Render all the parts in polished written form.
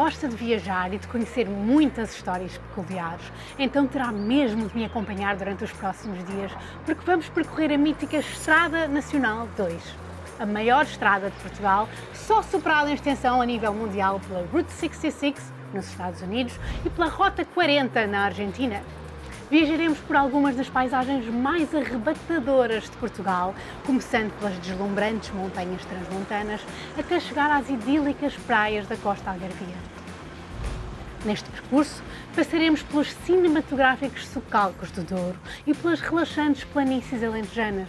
gosta de viajar e de conhecer muitas histórias peculiares, então terá mesmo de me acompanhar durante os próximos dias, porque vamos percorrer a mítica Estrada Nacional 2, a maior estrada de Portugal, só superada em extensão a nível mundial pela Route 66 nos Estados Unidos e pela Rota 40 na Argentina. Viajaremos por algumas das paisagens mais arrebatadoras de Portugal, começando pelas deslumbrantes montanhas transmontanas até chegar às idílicas praias da costa algarvia. Neste percurso, passaremos pelos cinematográficos socalcos do Douro e pelas relaxantes planícies alentejanas.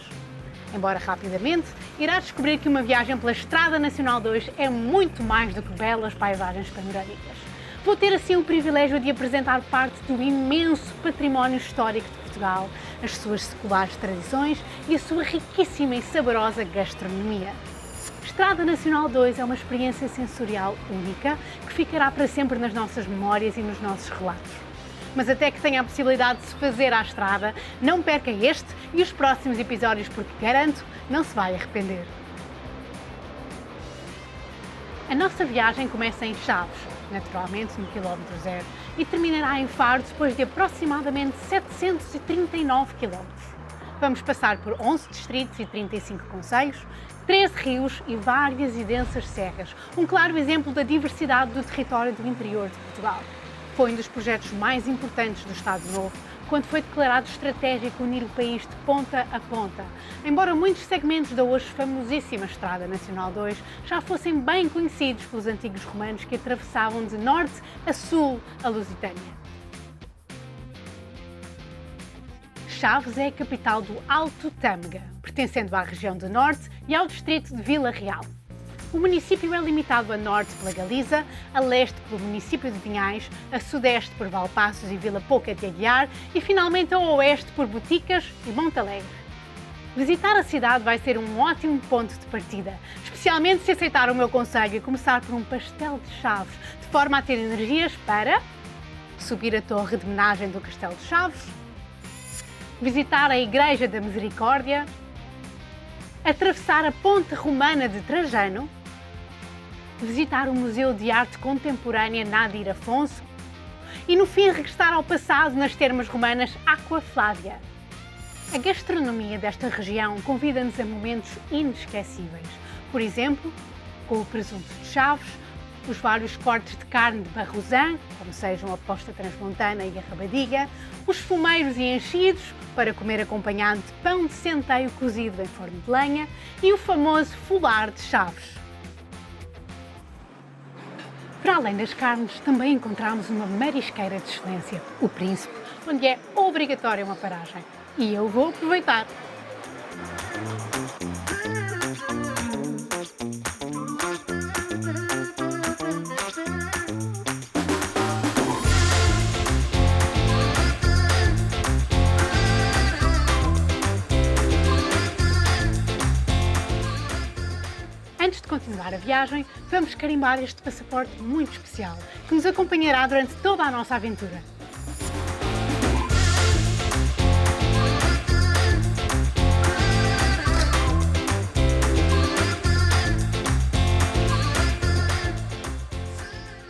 Embora rapidamente, irá descobrir que uma viagem pela Estrada Nacional 2 é muito mais do que belas paisagens panorâmicas. Vou ter assim o privilégio de apresentar parte do imenso património histórico de Portugal, as suas seculares tradições e a sua riquíssima e saborosa gastronomia. Estrada Nacional 2 é uma experiência sensorial única que ficará para sempre nas nossas memórias e nos nossos relatos. Mas até que tenha a possibilidade de se fazer à estrada, não perca este e os próximos episódios porque, garanto, não se vai arrepender. A nossa viagem começa em Chaves, naturalmente no quilómetro zero, e terminará em Faro depois de aproximadamente 739 km. Vamos passar por 11 distritos e 35 concelhos, 13 rios e várias e densas serras, um claro exemplo da diversidade do território do interior de Portugal. Foi um dos projetos mais importantes do Estado Novo, quando foi declarado estratégico unir o país de ponta a ponta, embora muitos segmentos da hoje famosíssima Estrada Nacional 2 já fossem bem conhecidos pelos antigos romanos que atravessavam de norte a sul a Lusitânia. Chaves é a capital do Alto Tâmega, pertencendo à região do Norte e ao distrito de Vila Real. O município é limitado a norte pela Galiza, a leste pelo município de Vinhais, a sudeste por Valpaços e Vila Pouca de Aguiar e finalmente a oeste por Boticas e Montalegre. Visitar a cidade vai ser um ótimo ponto de partida, especialmente se aceitar o meu conselho e começar por um pastel de Chaves, de forma a ter energias para subir a torre de homenagem do Castelo de Chaves, visitar a Igreja da Misericórdia, atravessar a Ponte Romana de Trajano, visitar o Museu de Arte Contemporânea Nadir Afonso e, no fim, regressar ao passado nas termas romanas Aqua Flávia. A gastronomia desta região convida-nos a momentos inesquecíveis, por exemplo, com o presunto de Chaves, os vários cortes de carne de Barrosã, como sejam a posta transmontana e a rabadiga, os fumeiros e enchidos, para comer acompanhado de pão de centeio cozido em forno de lenha e o famoso folar de Chaves. Para além das carnes, também encontramos uma marisqueira de excelência, o Príncipe, onde é obrigatória uma paragem. E eu vou aproveitar! Antes de continuar a viagem, vamos carimbar este passaporte muito especial, que nos acompanhará durante toda a nossa aventura.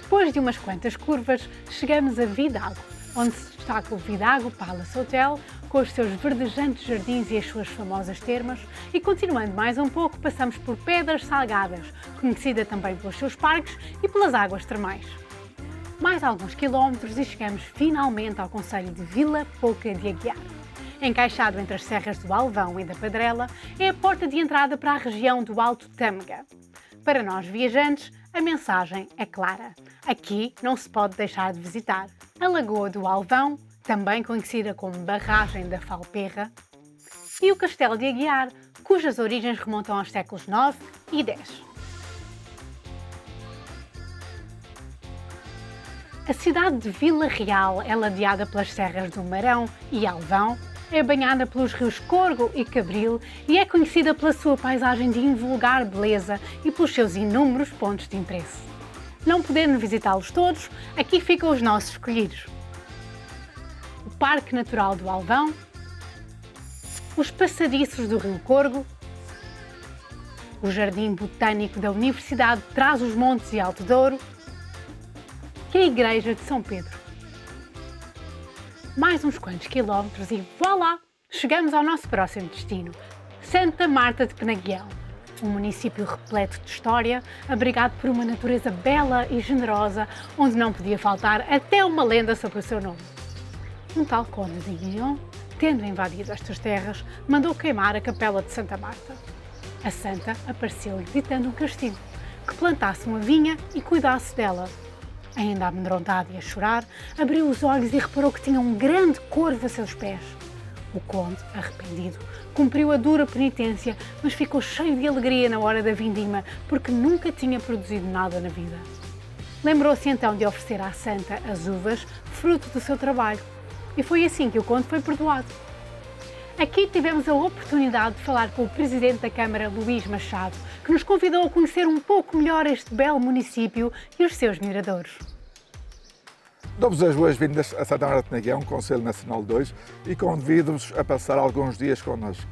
Depois de umas quantas curvas, chegamos a Vidago, onde se destaca o Vidago Palace Hotel, com os seus verdejantes jardins e as suas famosas termas, e continuando mais um pouco, passamos por Pedras Salgadas, conhecida também pelos seus parques e pelas águas termais. Mais alguns quilómetros e chegamos finalmente ao concelho de Vila Pouca de Aguiar. Encaixado entre as serras do Alvão e da Padrela, é a porta de entrada para a região do Alto Tâmega. Para nós viajantes, a mensagem é clara. Aqui não se pode deixar de visitar a Lagoa do Alvão, também conhecida como Barragem da Falperra, e o Castelo de Aguiar, cujas origens remontam aos séculos IX e X. A cidade de Vila Real é ladeada pelas serras do Marão e Alvão, é banhada pelos rios Corgo e Cabril e é conhecida pela sua paisagem de invulgar beleza e pelos seus inúmeros pontos de interesse. Não podendo visitá-los todos, aqui ficam os nossos escolhidos: o Parque Natural do Alvão, os passadiços do Rio Corgo, o Jardim Botânico da Universidade de Trás-os-Montes e Alto Douro, que a Igreja de São Pedro. Mais uns quantos quilómetros e voilá! Chegamos ao nosso próximo destino, Santa Marta de Penaguião, um município repleto de história, abrigado por uma natureza bela e generosa, onde não podia faltar até uma lenda sobre o seu nome. Um tal conde de Guion, tendo invadido estas terras, mandou queimar a capela de Santa Marta. A santa apareceu-lhe ditando um castigo, que plantasse uma vinha e cuidasse dela. Ainda amedrontado e a chorar, abriu os olhos e reparou que tinha um grande corvo a seus pés. O conde, arrependido, cumpriu a dura penitência, mas ficou cheio de alegria na hora da vindima, porque nunca tinha produzido nada na vida. Lembrou-se então de oferecer à santa as uvas, fruto do seu trabalho, e foi assim que o conde foi perdoado. Aqui tivemos a oportunidade de falar com o presidente da Câmara, Luís Machado, que nos convidou a conhecer um pouco melhor este belo município e os seus miradores. Dou-vos as boas-vindas a Santa Marta de Penaguião, Conselho Nacional 2, e convido-vos a passar alguns dias connosco.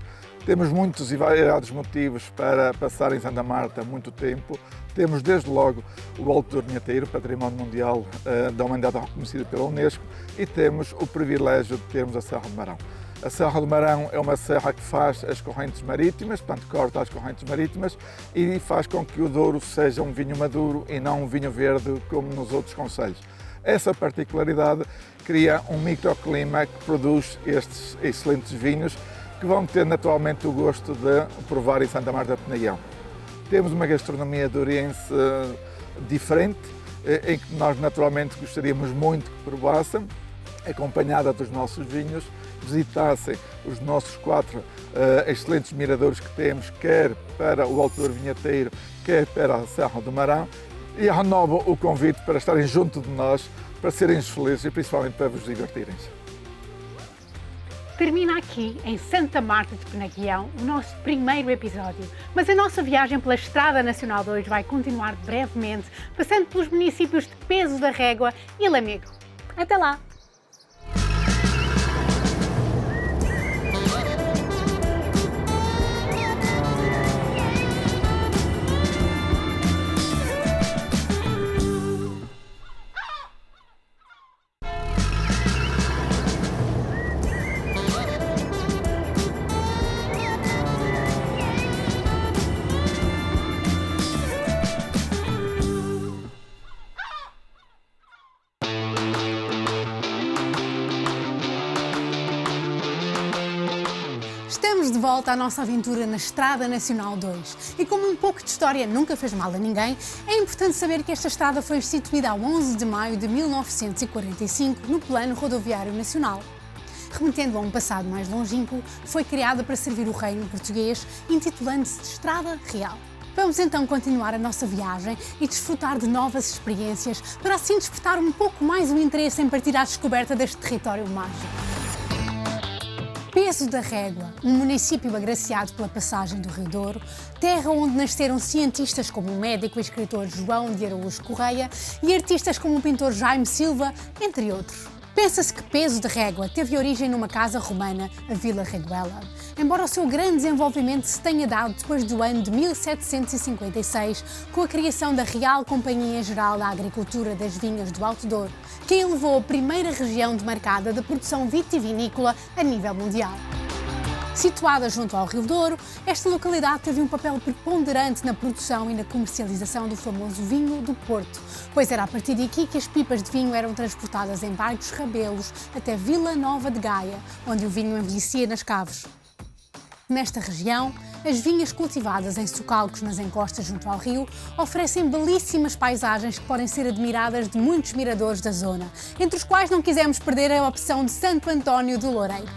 Temos muitos e variados motivos para passar em Santa Marta muito tempo. Temos desde logo o Alto do Vinheteiro, Património Mundial da Humanidade reconhecido pela Unesco, e temos o privilégio de termos a Serra do Marão. A Serra do Marão é uma serra que faz as correntes marítimas, portanto corta as correntes marítimas e faz com que o Douro seja um vinho maduro e não um vinho verde como nos outros concelhos. Essa particularidade cria um microclima que produz estes excelentes vinhos que vão ter naturalmente o gosto de provar em Santa Marta de Penaguião. Temos uma gastronomia douriense diferente, em que nós naturalmente gostaríamos muito que provassem, acompanhada dos nossos vinhos, visitassem os nossos 4 excelentes miradores que temos, quer para o Alto do Vinheteiro, quer para a Serra do Marão, e renovo o convite para estarem junto de nós, para serem felizes e principalmente para vos divertirem. Termina aqui, em Santa Marta de Penaguião, o nosso primeiro episódio. Mas a nossa viagem pela Estrada Nacional 2 vai continuar brevemente, passando pelos municípios de Peso da Régua e Lamego. Até lá! Estamos de volta à nossa aventura na Estrada Nacional 2 e como um pouco de história nunca fez mal a ninguém, é importante saber que esta estrada foi instituída a 11 de maio de 1945 no Plano Rodoviário Nacional. Remetendo a um passado mais longínquo, foi criada para servir o reino português, intitulando-se de Estrada Real. Vamos então continuar a nossa viagem e desfrutar de novas experiências para assim despertar um pouco mais o interesse em partir à descoberta deste território mágico. Peso da Régua, um município agraciado pela passagem do Rio Douro, terra onde nasceram cientistas como o médico e escritor João de Araújo Correia e artistas como o pintor Jaime Silva, entre outros. Pensa-se que Peso da Régua teve origem numa casa romana, a Vila Reguela, embora o seu grande desenvolvimento se tenha dado depois do ano de 1756, com a criação da Real Companhia Geral da Agricultura das Vinhas do Alto Douro, que elevou a primeira região demarcada da produção vitivinícola a nível mundial. Situada junto ao Rio Douro, esta localidade teve um papel preponderante na produção e na comercialização do famoso vinho do Porto, pois era a partir daqui que as pipas de vinho eram transportadas em barcos rabelos até Vila Nova de Gaia, onde o vinho envelhecia nas caves. Nesta região, as vinhas cultivadas em socalcos nas encostas junto ao rio oferecem belíssimas paisagens que podem ser admiradas de muitos miradores da zona, entre os quais não quisemos perder a opção de Santo António do Loureiro.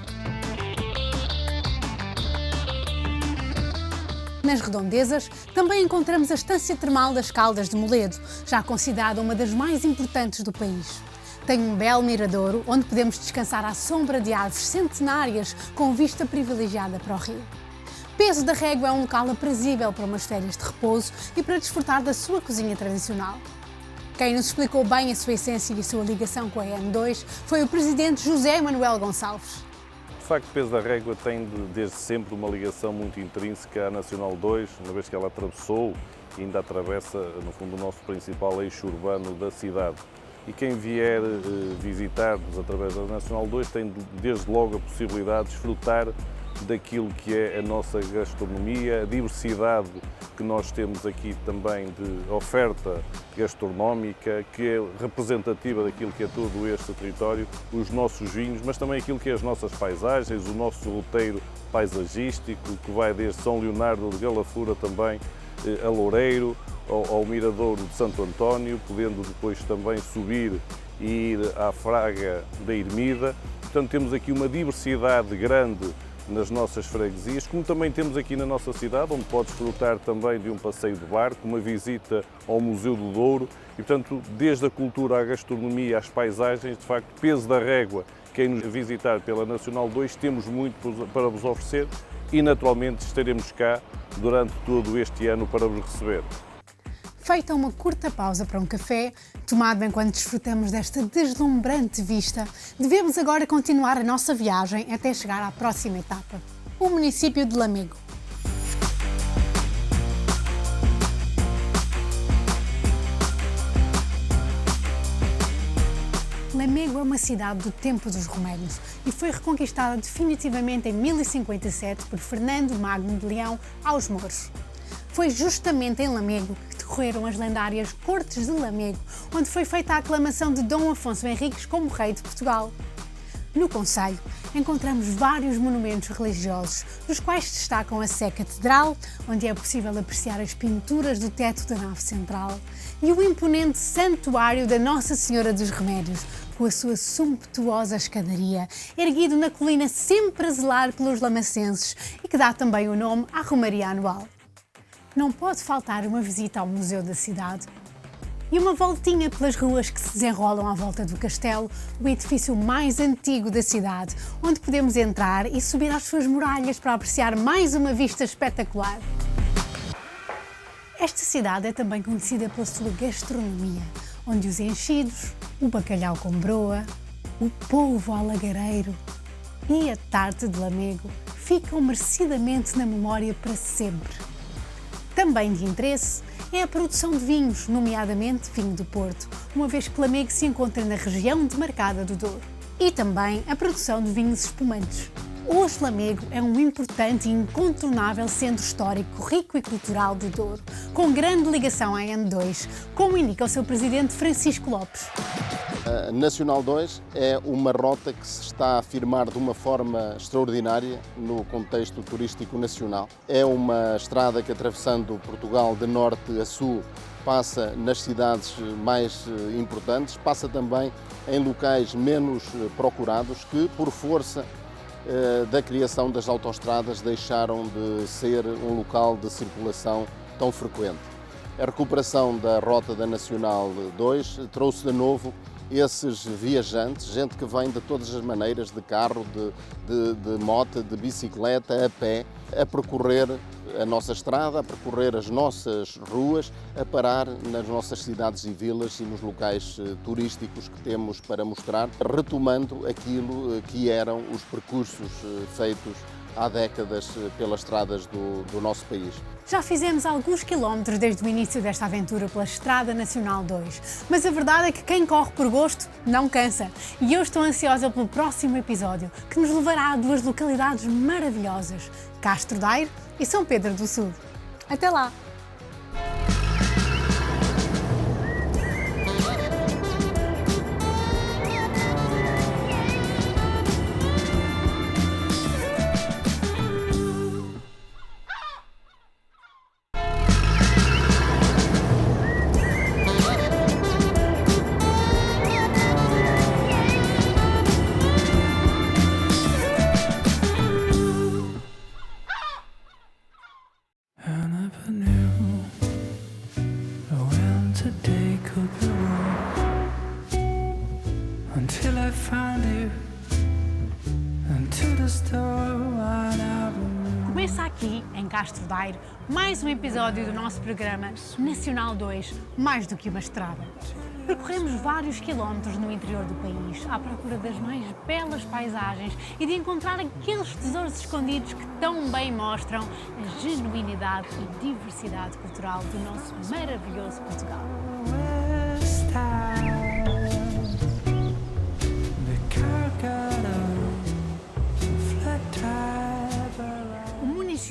Nas redondezas, também encontramos a Estância Termal das Caldas de Moledo, já considerada uma das mais importantes do país. Tem um belo miradouro onde podemos descansar à sombra de árvores centenárias com vista privilegiada para o rio. Peso da Régua é um local aprazível para umas férias de repouso e para desfrutar da sua cozinha tradicional. Quem nos explicou bem a sua essência e a sua ligação com a EN2 foi o presidente José Manuel Gonçalves. De facto, Peso da Régua tem desde sempre uma ligação muito intrínseca à Nacional 2, uma vez que ela atravessou e ainda atravessa, no fundo, o nosso principal eixo urbano da cidade. e quem vier visitar-nos através da Nacional 2 tem desde logo a possibilidade de desfrutar daquilo que é a nossa gastronomia, a diversidade que nós temos aqui também de oferta gastronómica, que é representativa daquilo que é todo este território, os nossos vinhos, mas também aquilo que é as nossas paisagens, o nosso roteiro paisagístico, que vai desde São Leonardo de Galafura também a Loureiro, ao Miradouro de Santo António, podendo depois também subir e ir à Fraga da Ermida. Portanto, temos aqui uma diversidade grande nas nossas freguesias, como também temos aqui na nossa cidade, onde pode desfrutar também de um passeio de barco, uma visita ao Museu do Douro e, portanto, desde a cultura à gastronomia, às paisagens, de facto, peso da régua, quem nos visitar pela Nacional 2, temos muito para vos oferecer e, naturalmente, estaremos cá durante todo este ano para vos receber. Feita uma curta pausa para um café, tomado enquanto desfrutamos desta deslumbrante vista, devemos agora continuar a nossa viagem até chegar à próxima etapa, o município de Lamego. Lamego é uma cidade do tempo dos romanos e foi reconquistada definitivamente em 1057 por Fernando Magno de Leão aos mouros. Foi justamente em Lamego que decorreram as lendárias Cortes de Lamego, onde foi feita a aclamação de Dom Afonso Henriques como rei de Portugal. No concelho encontramos vários monumentos religiosos, dos quais destacam a Sé Catedral, onde é possível apreciar as pinturas do teto da nave central, e o imponente Santuário da Nossa Senhora dos Remédios, com a sua sumptuosa escadaria, erguido na colina sempre a zelar pelos lamacenses e que dá também o nome à Romaria Anual. Não pode faltar uma visita ao Museu da Cidade e uma voltinha pelas ruas que se desenrolam à volta do castelo, o edifício mais antigo da cidade, onde podemos entrar e subir às suas muralhas para apreciar mais uma vista espetacular. Esta cidade é também conhecida pela sua gastronomia, onde os enchidos, o bacalhau com broa, o polvo alagareiro e a tarte de Lamego ficam merecidamente na memória para sempre. Também de interesse é a produção de vinhos, nomeadamente vinho do Porto, uma vez que Lamego se encontra na região demarcada do Douro. E também a produção de vinhos espumantes. Hoje Lamego é um importante e incontornável centro histórico, rico e cultural do Douro, com grande ligação à N2, como indica o seu presidente Francisco Lopes. A Nacional 2 é uma rota que se está a afirmar de uma forma extraordinária no contexto turístico nacional. É uma estrada que, atravessando Portugal de norte a sul, passa nas cidades mais importantes, passa também em locais menos procurados que, por força da criação das autoestradas, deixaram de ser um local de circulação tão frequente. A recuperação da rota da Nacional 2 trouxe de novo esses viajantes, gente que vem de todas as maneiras, de carro, de moto, de bicicleta, a pé, a percorrer a nossa estrada, a percorrer as nossas ruas, a parar nas nossas cidades e vilas e nos locais turísticos que temos para mostrar, retomando aquilo que eram os percursos feitos há décadas pelas estradas do nosso país. Já fizemos alguns quilómetros desde o início desta aventura pela Estrada Nacional 2, mas a verdade é que quem corre por gosto não cansa. E eu estou ansiosa pelo próximo episódio, que nos levará a duas localidades maravilhosas, Castro Daire e São Pedro do Sul. Até lá! Começa aqui, em Castro Daire, mais um episódio do nosso programa Nacional 2, mais do que uma estrada. Percorremos vários quilómetros no interior do país, à procura das mais belas paisagens e de encontrar aqueles tesouros escondidos que tão bem mostram a genuinidade e diversidade cultural do nosso maravilhoso Portugal.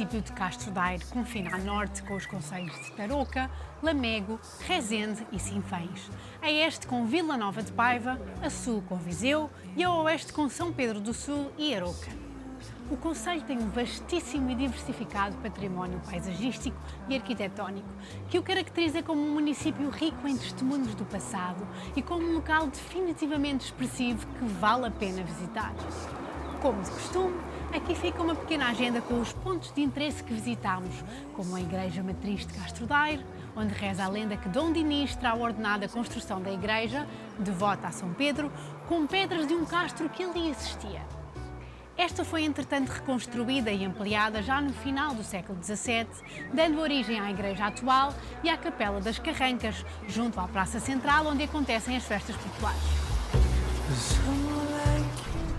município de Castro Daire confina a norte com os concelhos de Tarouca, Lamego, Rezende e Sinfãs, a este com Vila Nova de Paiva, a sul com Viseu e a oeste com São Pedro do Sul e Arouca. O concelho tem um vastíssimo e diversificado património paisagístico e arquitetónico, que o caracteriza como um município rico em testemunhos do passado e como um local definitivamente expressivo que vale a pena visitar. Como de costume, aqui fica uma pequena agenda com os pontos de interesse que visitamos, como a Igreja Matriz de Castro Daire, onde reza a lenda que Dom Dinis terá ordenado a construção da igreja, devota a São Pedro, com pedras de um castro que ali existia. Esta foi, entretanto, reconstruída e ampliada já no final do século XVII, dando origem à igreja atual e à Capela das Carrancas, junto à Praça Central, onde acontecem as festas populares.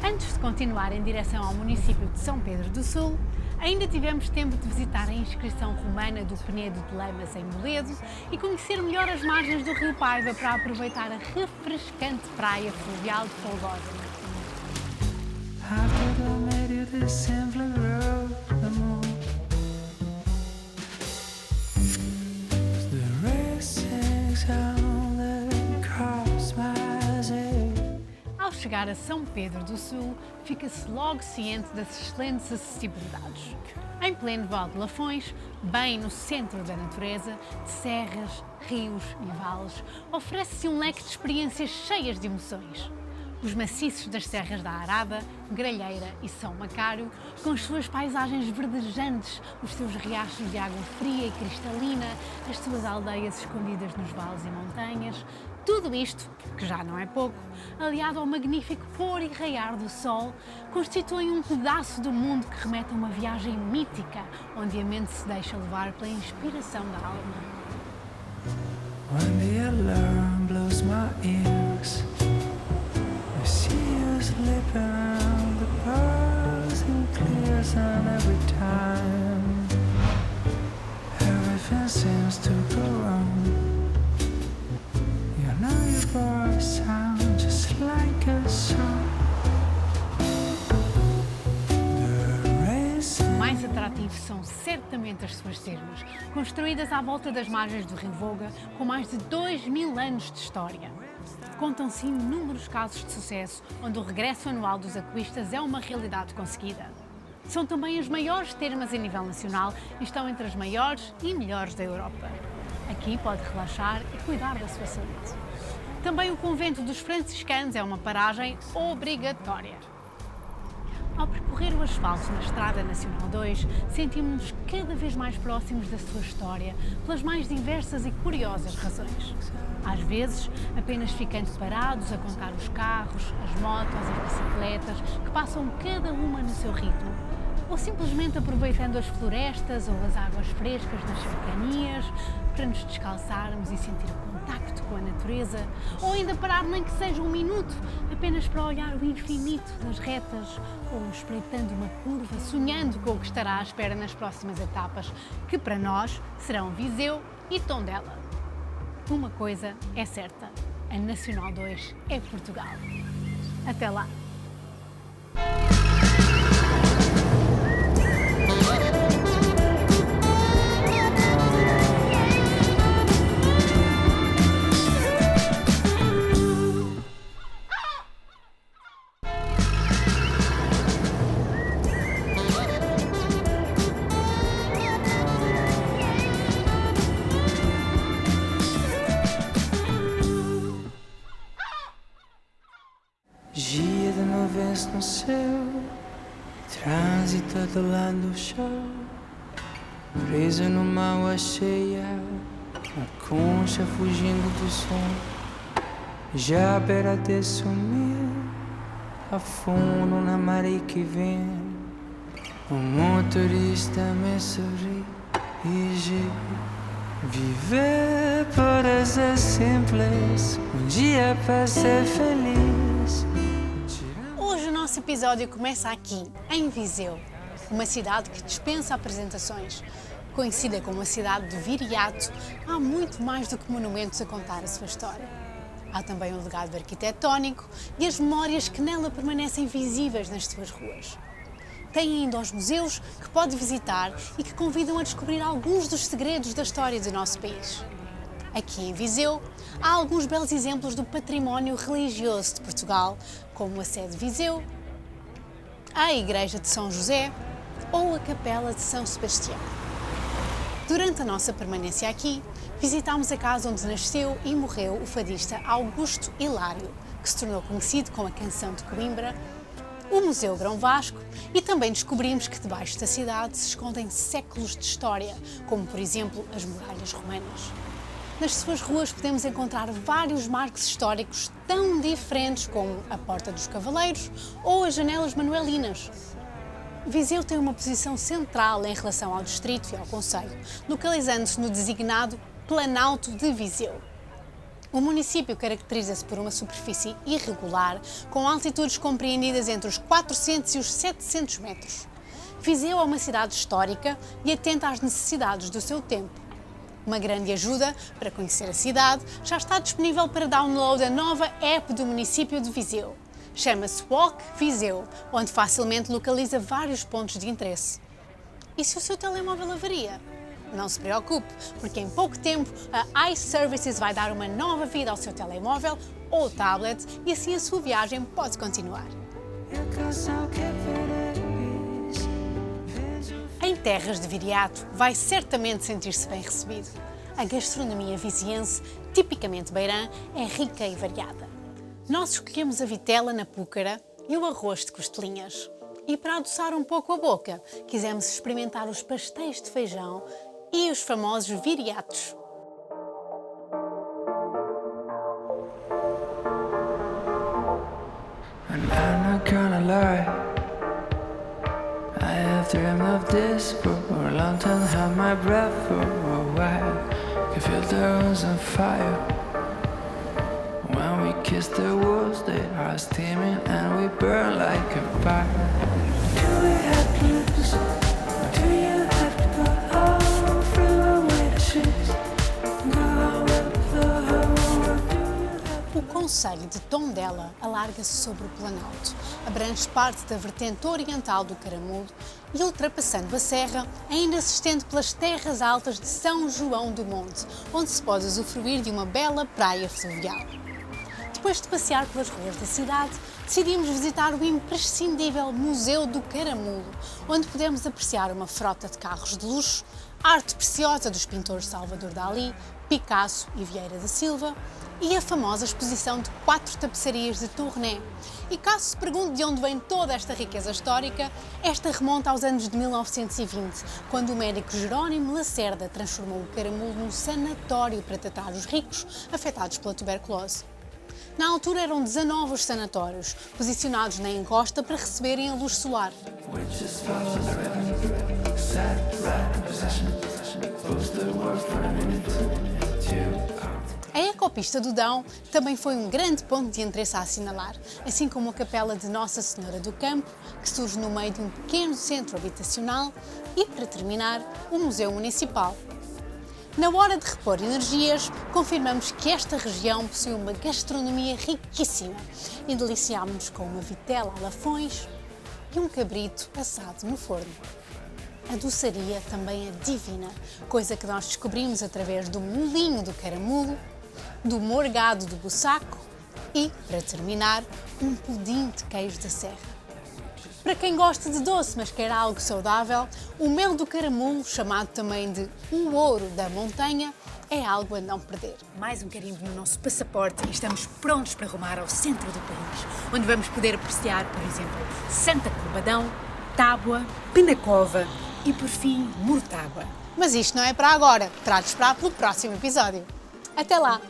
Antes de continuar em direção ao município de São Pedro do Sul, ainda tivemos tempo de visitar a inscrição romana do Penedo de Lamas em Moledo e conhecer melhor as margens do Rio Paiva para aproveitar a refrescante praia fluvial de Folgosa. Ao chegar a São Pedro do Sul, fica-se logo ciente das excelentes acessibilidades. Em pleno Val de Lafões, bem no centro da natureza, de serras, rios e vales, oferece-se um leque de experiências cheias de emoções. Os maciços das serras da Arada, Gralheira e São Macário, com as suas paisagens verdejantes, os seus riachos de água fria e cristalina, as suas aldeias escondidas nos vales e montanhas, tudo isto, que já não é pouco, aliado ao magnífico pôr e raiar do sol, constituem um pedaço do mundo que remete a uma viagem mítica, onde a mente se deixa levar pela inspiração da alma. When the alarm blows my ears, I see you slipping around the bars and clears, and every time everything seems to go wrong. You know your voice sounds just like a song. Mais atrativos são certamente as suas termas, construídas à volta das margens do Rio Voga, com mais de 2000 anos de história. Contam-se inúmeros casos de sucesso, onde o regresso anual dos aquistas é uma realidade conseguida. São também as maiores termas a nível nacional e estão entre as maiores e melhores da Europa. Aqui pode relaxar e cuidar da sua saúde. Também o Convento dos Franciscanos é uma paragem obrigatória. Ao percorrer o asfalto na Estrada Nacional 2, sentimos-nos cada vez mais próximos da sua história, pelas mais diversas e curiosas razões. Às vezes, apenas ficando parados a contar os carros, as motos, as bicicletas, que passam cada uma no seu ritmo, ou simplesmente aproveitando as florestas ou as águas frescas nas cercanias para nos descalçarmos e sentir o contacto com a natureza, ou ainda parar nem que seja um minuto, apenas para olhar o infinito das retas, ou espreitando uma curva, sonhando com o que estará à espera nas próximas etapas, que para nós serão Viseu e Tondela. Uma coisa é certa, a Nacional 2 é Portugal. Até lá! Dia de nuvens no céu, trânsito adolando o chão, preso numa água cheia, a concha fugindo do som, já à beira de sumir, afundo na maré que vem, o motorista me sorri e viver pode ser simples, um dia para ser feliz. Hoje o nosso episódio começa aqui, em Viseu, uma cidade que dispensa apresentações. Conhecida como a cidade de Viriato, há muito mais do que monumentos a contar a sua história. Há também um legado arquitetónico e as memórias que nela permanecem visíveis nas suas ruas. tem ainda os museus que pode visitar e que convidam a descobrir alguns dos segredos da história do nosso país. Aqui em Viseu, há alguns belos exemplos do património religioso de Portugal, como a sede de Viseu, a Igreja de São José ou a Capela de São Sebastião. Durante a nossa permanência aqui, visitámos a casa onde nasceu e morreu o fadista Augusto Hilário, que se tornou conhecido com a Canção de Coimbra, o Museu Grão Vasco e também descobrimos que debaixo da cidade se escondem séculos de história, como por exemplo as muralhas romanas. Nas suas ruas podemos encontrar vários marcos históricos tão diferentes como a Porta dos Cavaleiros ou as Janelas Manuelinas. Viseu tem uma posição central em relação ao distrito e ao concelho, localizando-se no designado Planalto de Viseu. O município caracteriza-se por uma superfície irregular, com altitudes compreendidas entre os 400 e os 700 metros. Viseu é uma cidade histórica e atenta às necessidades do seu tempo. Uma grande ajuda para conhecer a cidade já está disponível para download a nova app do município de Viseu. Chama-se Walk Viseu, onde facilmente localiza vários pontos de interesse. E se o seu telemóvel avaria? Não se preocupe, porque em pouco tempo a iServices vai dar uma nova vida ao seu telemóvel ou tablet e assim a sua viagem pode continuar. Em terras de Viriato, vai certamente sentir-se bem recebido. A gastronomia viziense, tipicamente beirã, é rica e variada. Nós escolhemos a vitela na púcara e o arroz de costelinhas. E para adoçar um pouco a boca, quisemos experimentar os pastéis de feijão e os famosos viriatos. I'm not gonna lie, I have dreamed of this for a long time, held my breath for a while, can feel the rooms on fire. When we kiss the walls, they are steaming and we burn like a fire. Do we have to lose? Do you have to go all through away the sheets? Go on with the whole. O concelho de Tondela alarga-se sobre o Planalto, abrange parte da vertente oriental do Caramulo e, ultrapassando a serra, ainda se estende pelas terras altas de São João do Monte, onde se pode usufruir de uma bela praia fluvial. Depois de passear pelas ruas da cidade, decidimos visitar o imprescindível Museu do Caramulo, onde podemos apreciar uma frota de carros de luxo, arte preciosa dos pintores Salvador Dalí, Picasso e Vieira da Silva e a famosa exposição de 4 tapeçarias de Tournai. E caso se pergunte de onde vem toda esta riqueza histórica, esta remonta aos anos de 1920, quando o médico Jerónimo Lacerda transformou o Caramulo num sanatório para tratar os ricos afetados pela tuberculose. Na altura eram 19 os sanatórios, posicionados na encosta para receberem a luz solar. A Ecopista do Dão também foi um grande ponto de interesse a assinalar, assim como a Capela de Nossa Senhora do Campo, que surge no meio de um pequeno centro habitacional, e, para terminar, o Museu Municipal. Na hora de repor energias, confirmamos que esta região possui uma gastronomia riquíssima e deliciámos-nos com uma vitela a lafões e um cabrito assado no forno. A doçaria também é divina, coisa que nós descobrimos através do molinho do Caramulo, do morgado do Bussaco e, para terminar, um pudim de queijo da Serra. Para quem gosta de doce, mas quer algo saudável, o mel do Caramulo, chamado também de o ouro da montanha, é algo a não perder. Mais um carimbo no nosso passaporte e estamos prontos para rumar ao centro do país, onde vamos poder apreciar, por exemplo, Santa Combadão, Tábua, Penacova e, por fim, Mortágua. Mas isto não é para agora, terá de esperar pelo próximo episódio. Até lá!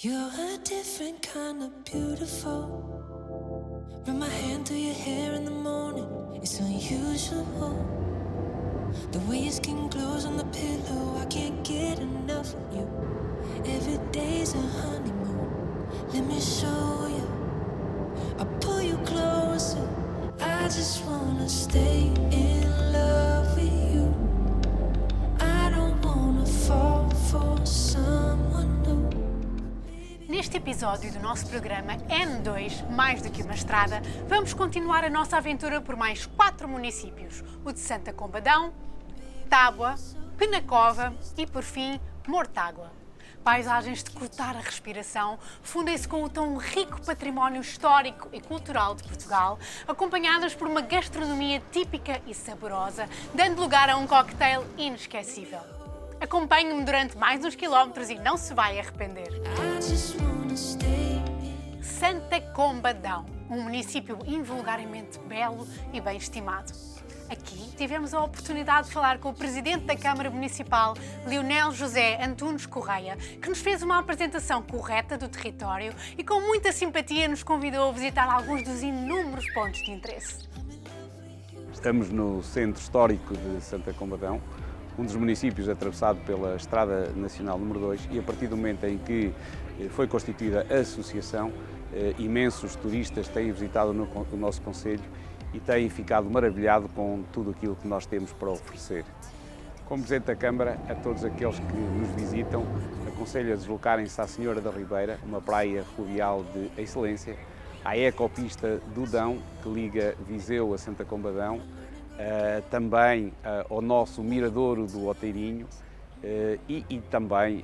You're a different kind of beautiful. Run my hand through your hair in the morning. It's unusual. The way your skin glows on the pillow, I can't get enough of you. Every day's a honeymoon, let me show you. I'll pull you closer, I just wanna stay in love with you. I don't wanna fall for someone new. Neste episódio do nosso programa N2, Mais do que uma Estrada, vamos continuar a nossa aventura por mais 4 municípios, o de Santa Combadão, Tábua, Penacova e, por fim, Mortágua. Paisagens de cortar a respiração, fundem-se com o tão rico património histórico e cultural de Portugal, acompanhadas por uma gastronomia típica e saborosa, dando lugar a um cocktail inesquecível. Acompanhe-me durante mais uns quilómetros e não se vai arrepender. Santa Combadão, um município invulgarmente belo e bem estimado. Aqui tivemos a oportunidade de falar com o Presidente da Câmara Municipal, Leonel José Antunes Correia, que nos fez uma apresentação correta do território e com muita simpatia nos convidou a visitar alguns dos inúmeros pontos de interesse. Estamos no Centro Histórico de Santa Combadão, um dos municípios atravessado pela Estrada Nacional número 2, e a partir do momento em que foi constituída a associação, imensos turistas têm visitado o nosso concelho e têm ficado maravilhado com tudo aquilo que nós temos para oferecer. Como Presidente da Câmara, a todos aqueles que nos visitam, aconselho a deslocarem-se à Senhora da Ribeira, uma praia fluvial de excelência, à ecopista do Dão, que liga Viseu a Santa Combadão, também ao nosso miradouro do Oteirinho e também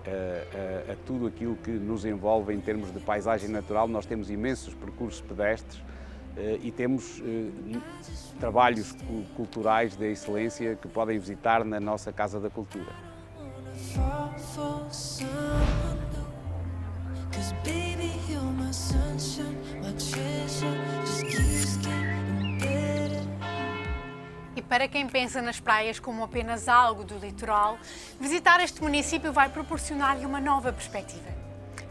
a tudo aquilo que nos envolve em termos de paisagem natural. Nós temos imensos percursos pedestres e temos trabalhos culturais de excelência que podem visitar na nossa Casa da Cultura. E para quem pensa nas praias como apenas algo do litoral, visitar este município vai proporcionar-lhe uma nova perspectiva.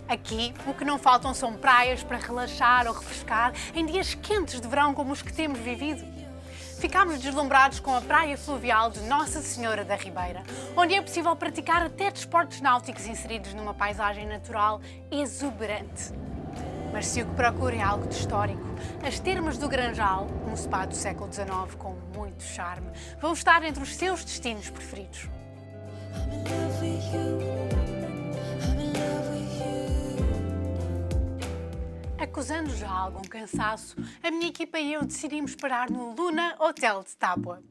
Aqui, o que não faltam são praias para relaxar ou refrescar em dias quentes de verão como os que temos vivido. Ficámos deslumbrados com a praia fluvial de Nossa Senhora da Ribeira, onde é possível praticar até desportos náuticos inseridos numa paisagem natural exuberante. Mas se o que procura é algo de histórico, as termas do Granjal, um spa do século XIX com muito charme, vão estar entre os seus destinos preferidos. Acusando já algum cansaço, a minha equipa e eu decidimos parar no Luna Hotel de Tábua.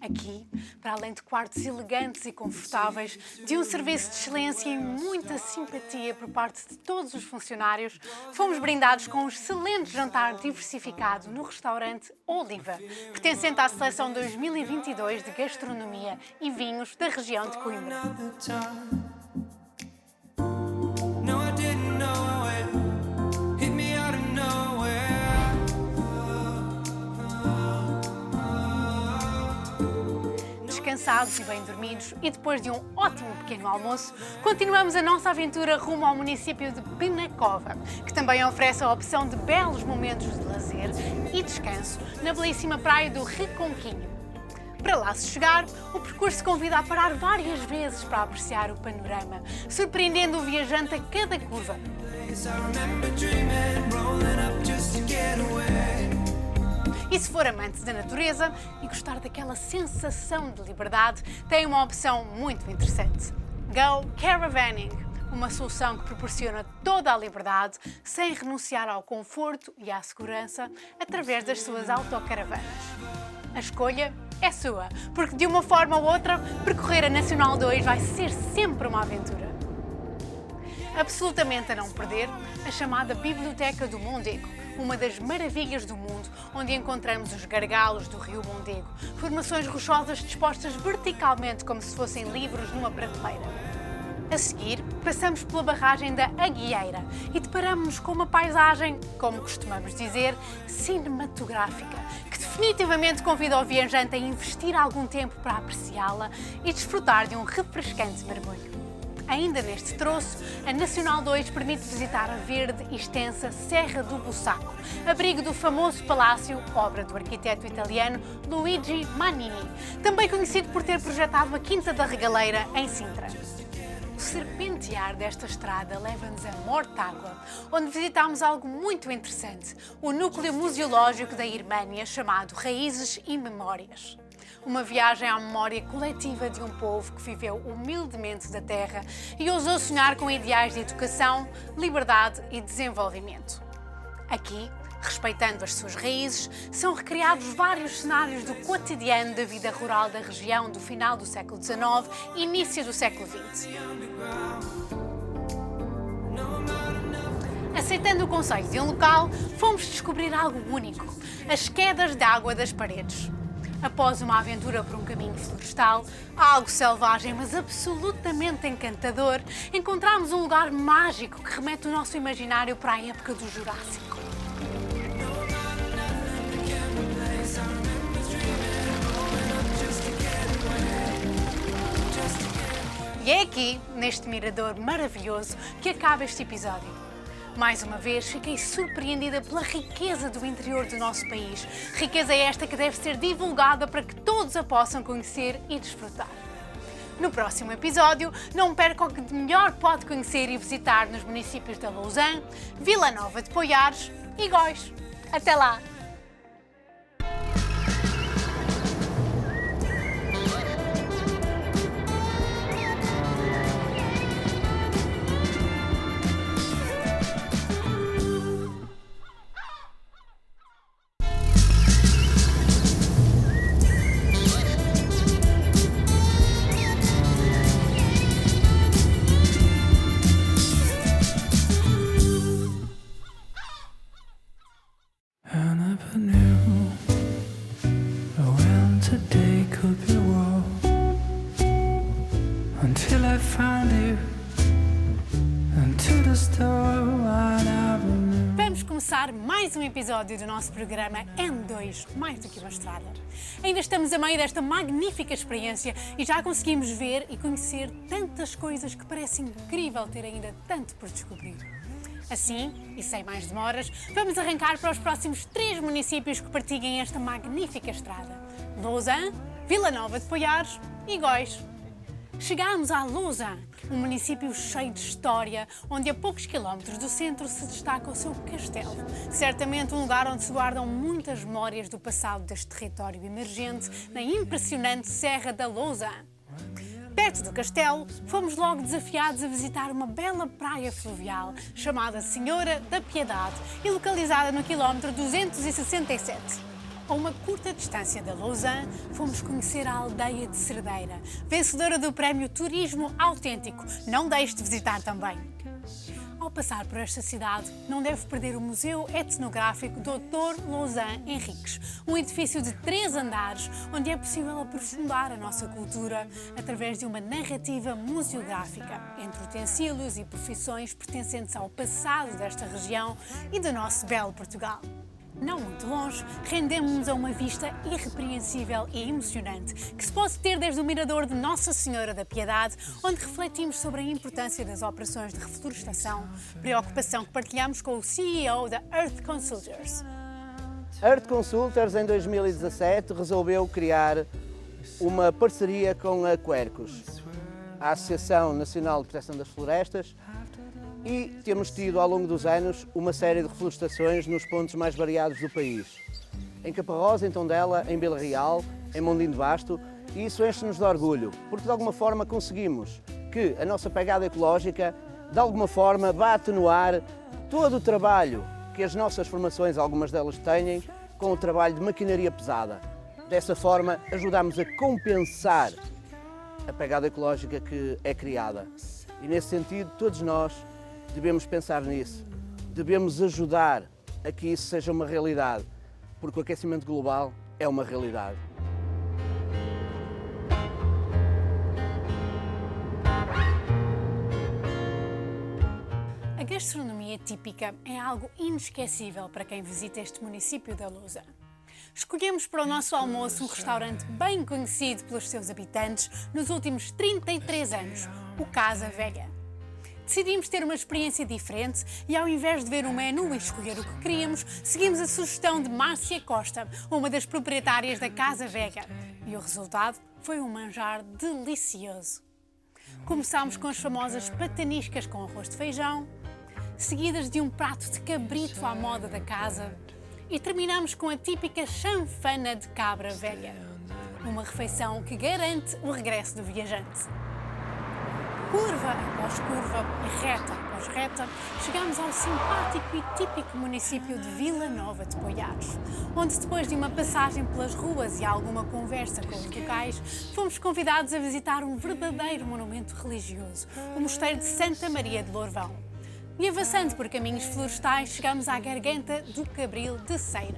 Aqui, para além de quartos elegantes e confortáveis, de um serviço de excelência e muita simpatia por parte de todos os funcionários, fomos brindados com um excelente jantar diversificado no restaurante Oliva, pertencente à seleção 2022 de gastronomia e vinhos da região de Coimbra. Cansados e bem dormidos, e depois de um ótimo pequeno almoço, continuamos a nossa aventura rumo ao município de Penacova, que também oferece a opção de belos momentos de lazer e descanso na belíssima praia do Reconquinho. Para lá se chegar, o percurso convida a parar várias vezes para apreciar o panorama, surpreendendo o viajante a cada curva. E se for amante da natureza e gostar daquela sensação de liberdade, tem uma opção muito interessante. Go Caravanning, uma solução que proporciona toda a liberdade sem renunciar ao conforto e à segurança através das suas autocaravanas. A escolha é sua, porque de uma forma ou outra, percorrer a Nacional 2 vai ser sempre uma aventura. Absolutamente a não perder, a chamada Biblioteca do Mondego, uma das maravilhas do mundo, onde encontramos os gargalos do rio Mondego, formações rochosas dispostas verticalmente como se fossem livros numa prateleira. A seguir, passamos pela barragem da Aguieira e deparamos-nos com uma paisagem, como costumamos dizer, cinematográfica, que definitivamente convida o viajante a investir algum tempo para apreciá-la e desfrutar de um refrescante mergulho. Ainda neste troço, a Nacional 2 permite visitar a verde e extensa Serra do Bussaco, abrigo do famoso palácio, obra do arquiteto italiano Luigi Manini, também conhecido por ter projetado a Quinta da Regaleira, em Sintra. O serpentear desta estrada leva-nos a Mortágua, onde visitámos algo muito interessante, o núcleo museológico da Irmânia chamado Raízes e Memórias. Uma viagem à memória coletiva de um povo que viveu humildemente da terra e ousou sonhar com ideais de educação, liberdade e desenvolvimento. Aqui, respeitando as suas raízes, são recriados vários cenários do cotidiano da vida rural da região do final do século XIX e início do século XX. Aceitando o conceito de um local, fomos descobrir algo único: as quedas de água das paredes. Após uma aventura por um caminho florestal, algo selvagem mas absolutamente encantador, encontramos um lugar mágico que remete o nosso imaginário para a época do Jurássico. E é aqui, neste mirador maravilhoso, que acaba este episódio. Mais uma vez, fiquei surpreendida pela riqueza do interior do nosso país. Riqueza esta que deve ser divulgada para que todos a possam conhecer e desfrutar. No próximo episódio, não perca o que de melhor pode conhecer e visitar nos municípios de Lousã, Vila Nova de Poiares e Góis. Até lá! Vamos começar mais um episódio do nosso programa N2, mais do que uma estrada. Ainda estamos a meio desta magnífica experiência e já conseguimos ver e conhecer tantas coisas que parece incrível ter ainda tanto por descobrir. Assim, e sem mais demoras, vamos arrancar para os próximos 3 municípios que partilhem esta magnífica estrada: Lousã, Vila Nova de Poiares e Góis. Chegámos a Lousã, um município cheio de história, onde a poucos quilómetros do centro se destaca o seu castelo. Certamente um lugar onde se guardam muitas memórias do passado deste território emergente na impressionante Serra da Lousã. Perto do castelo, fomos logo desafiados a visitar uma bela praia fluvial chamada Senhora da Piedade e localizada no quilómetro 267. A uma curta distância da Lousã, fomos conhecer a aldeia de Cerdeira, vencedora do prémio Turismo Autêntico. Não deixe de visitar também. Ao passar por esta cidade, não deve perder o Museu Etnográfico Dr. Lousã Henriques, um edifício de 3 andares, onde é possível aprofundar a nossa cultura através de uma narrativa museográfica, entre utensílios e profissões pertencentes ao passado desta região e do nosso belo Portugal. Não muito longe, rendemos-nos a uma vista irrepreensível e emocionante que se pode ter desde o mirador de Nossa Senhora da Piedade, onde refletimos sobre a importância das operações de reflorestação, preocupação que partilhamos com o CEO da Earth Consultors. A Earth Consultors, em 2017, resolveu criar uma parceria com a Quercus, a Associação Nacional de Proteção das Florestas, e temos tido ao longo dos anos uma série de reflorestações nos pontos mais variados do país. Em Caparrosa, em Tondela, em Vila Real, em Mondim de Basto, e isso enche-nos de orgulho, porque de alguma forma conseguimos que a nossa pegada ecológica, de alguma forma, vá atenuar todo o trabalho que as nossas formações, algumas delas têm, com o trabalho de maquinaria pesada. Dessa forma, ajudamos a compensar a pegada ecológica que é criada. E nesse sentido, todos nós devemos pensar nisso, devemos ajudar a que isso seja uma realidade, porque o aquecimento global é uma realidade. A gastronomia típica é algo inesquecível para quem visita este município da Lousã. Escolhemos para o nosso almoço um restaurante bem conhecido pelos seus habitantes nos últimos 33 anos, o Casa Velha. Decidimos ter uma experiência diferente e, ao invés de ver o menu e escolher o que queríamos, seguimos a sugestão de Márcia Costa, uma das proprietárias da Casa Velha. E o resultado foi um manjar delicioso. Começámos com as famosas pataniscas com arroz de feijão, seguidas de um prato de cabrito à moda da casa, e terminamos com a típica chanfana de cabra velha, uma refeição que garante o regresso do viajante. Curva após curva e reta após reta, chegamos ao simpático e típico município de Vila Nova de Poiares, onde, depois de uma passagem pelas ruas e alguma conversa com os locais, fomos convidados a visitar um verdadeiro monumento religioso, o Mosteiro de Santa Maria de Lourvão. E avançando por caminhos florestais, chegamos à garganta do Cabril de Ceira.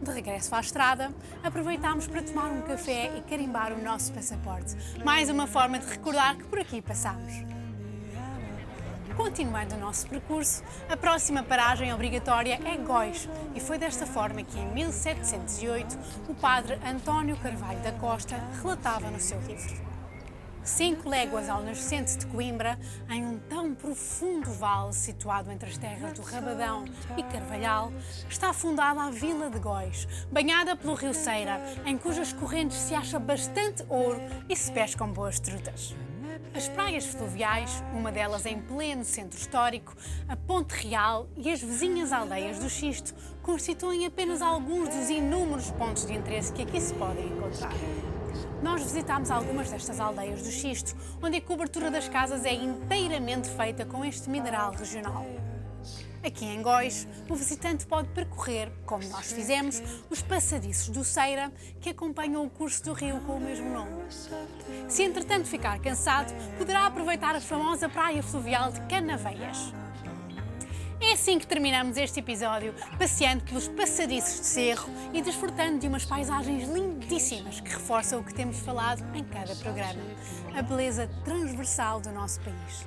De regresso à estrada, aproveitámos para tomar um café e carimbar o nosso passaporte. Mais uma forma de recordar que por aqui passámos. Continuando o nosso percurso, a próxima paragem obrigatória é Góis, e foi desta forma que, em 1708, o padre António Carvalho da Costa relatava no seu livro. 5 léguas ao nascente de Coimbra, em um tão profundo vale situado entre as terras do Rabadão e Carvalhal, está fundada a Vila de Góis, banhada pelo rio Ceira, em cujas correntes se acha bastante ouro e se pescam boas trutas. As praias fluviais, uma delas em pleno centro histórico, a Ponte Real e as vizinhas aldeias do Xisto, constituem apenas alguns dos inúmeros pontos de interesse que aqui se podem encontrar. Nós visitámos algumas destas aldeias do Xisto, onde a cobertura das casas é inteiramente feita com este mineral regional. Aqui em Góis, o visitante pode percorrer, como nós fizemos, os passadiços do Ceira, que acompanham o curso do rio com o mesmo nome. Se entretanto ficar cansado, poderá aproveitar a famosa praia fluvial de Canaveias. É assim que terminamos este episódio, passeando pelos passadiços de Cerro e desfrutando de umas paisagens lindíssimas que reforçam o que temos falado em cada programa, a beleza transversal do nosso país.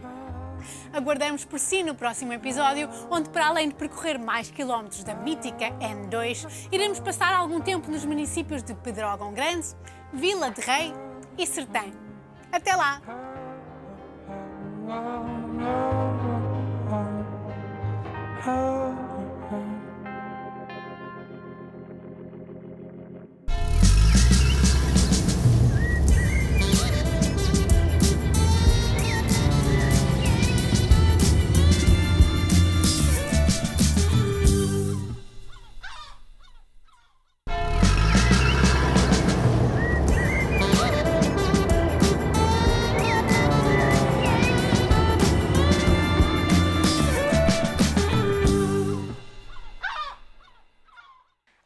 Aguardamos por si no próximo episódio, onde, para além de percorrer mais quilómetros da mítica N2, iremos passar algum tempo nos municípios de Pedrógão Grande, Vila de Rei e Sertém. Até lá!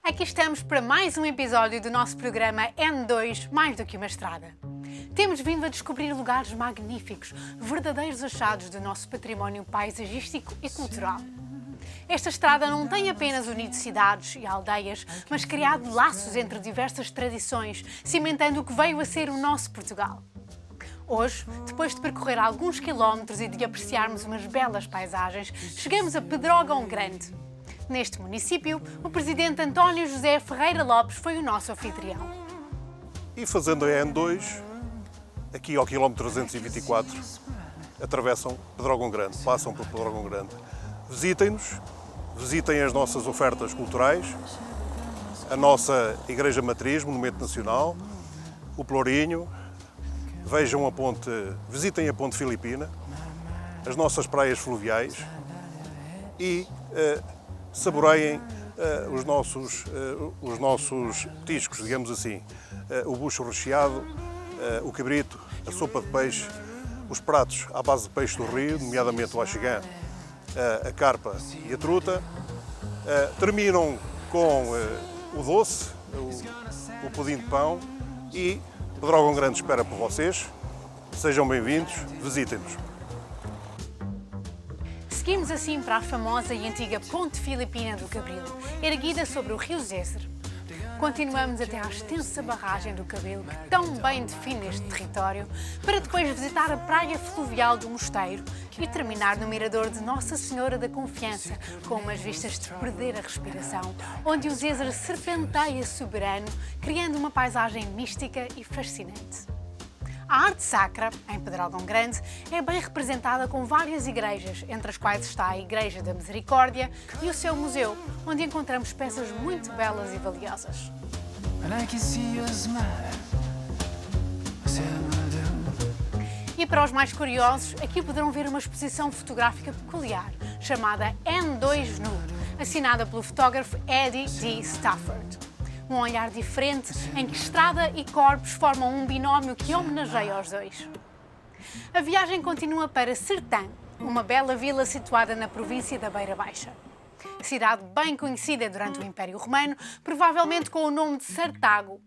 Aqui estamos para mais um episódio do nosso programa N2 Mais do que uma Estrada. Temos vindo a descobrir lugares magníficos, verdadeiros achados do nosso património paisagístico e cultural. Esta estrada não tem apenas unido cidades e aldeias, mas criado laços entre diversas tradições, cimentando o que veio a ser o nosso Portugal. Hoje, depois de percorrer alguns quilómetros e de apreciarmos umas belas paisagens, chegamos a Pedrógão Grande. Neste município, o presidente António José Ferreira Lopes foi o nosso anfitrião. E fazendo a N2, aqui ao quilómetro 324, atravessam Pedrógão Grande, passam por Pedrógão Grande. Visitem-nos, visitem as nossas ofertas culturais, a nossa Igreja Matriz, Monumento Nacional, o Pelourinho, vejam a ponte, visitem a Ponte Filipina, as nossas praias fluviais e saboreiem os nossos petiscos, digamos assim, o bucho recheado, o cabrito, a sopa de peixe, os pratos à base de peixe do rio, nomeadamente o axigã, a carpa e a truta. Terminam com o doce, o pudim de pão e Pedrógão Grande espera por vocês. Sejam bem-vindos, visitem-nos. Seguimos assim para a famosa e antiga Ponte Filipina do Cabril, erguida sobre o rio Zezer. continuamos até à extensa barragem do Cabelo, que tão bem define este território, para depois visitar a praia fluvial do Mosteiro e terminar no mirador de Nossa Senhora da Confiança, com umas vistas de perder a respiração, onde o Zezer serpenteia soberano, criando uma paisagem mística e fascinante. A arte sacra, em Pedrógão Grande, é bem representada com várias igrejas, entre as quais está a Igreja da Misericórdia e o seu museu, onde encontramos peças muito belas e valiosas. E para os mais curiosos, aqui poderão ver uma exposição fotográfica peculiar, chamada N2 Nu, assinada pelo fotógrafo Eddie D. Stafford. Um olhar diferente em que estrada e corpos formam um binómio que homenageia os dois. A viagem continua para Sertã, uma bela vila situada na província da Beira Baixa. Cidade bem conhecida durante o Império Romano, provavelmente com o nome de Sartago.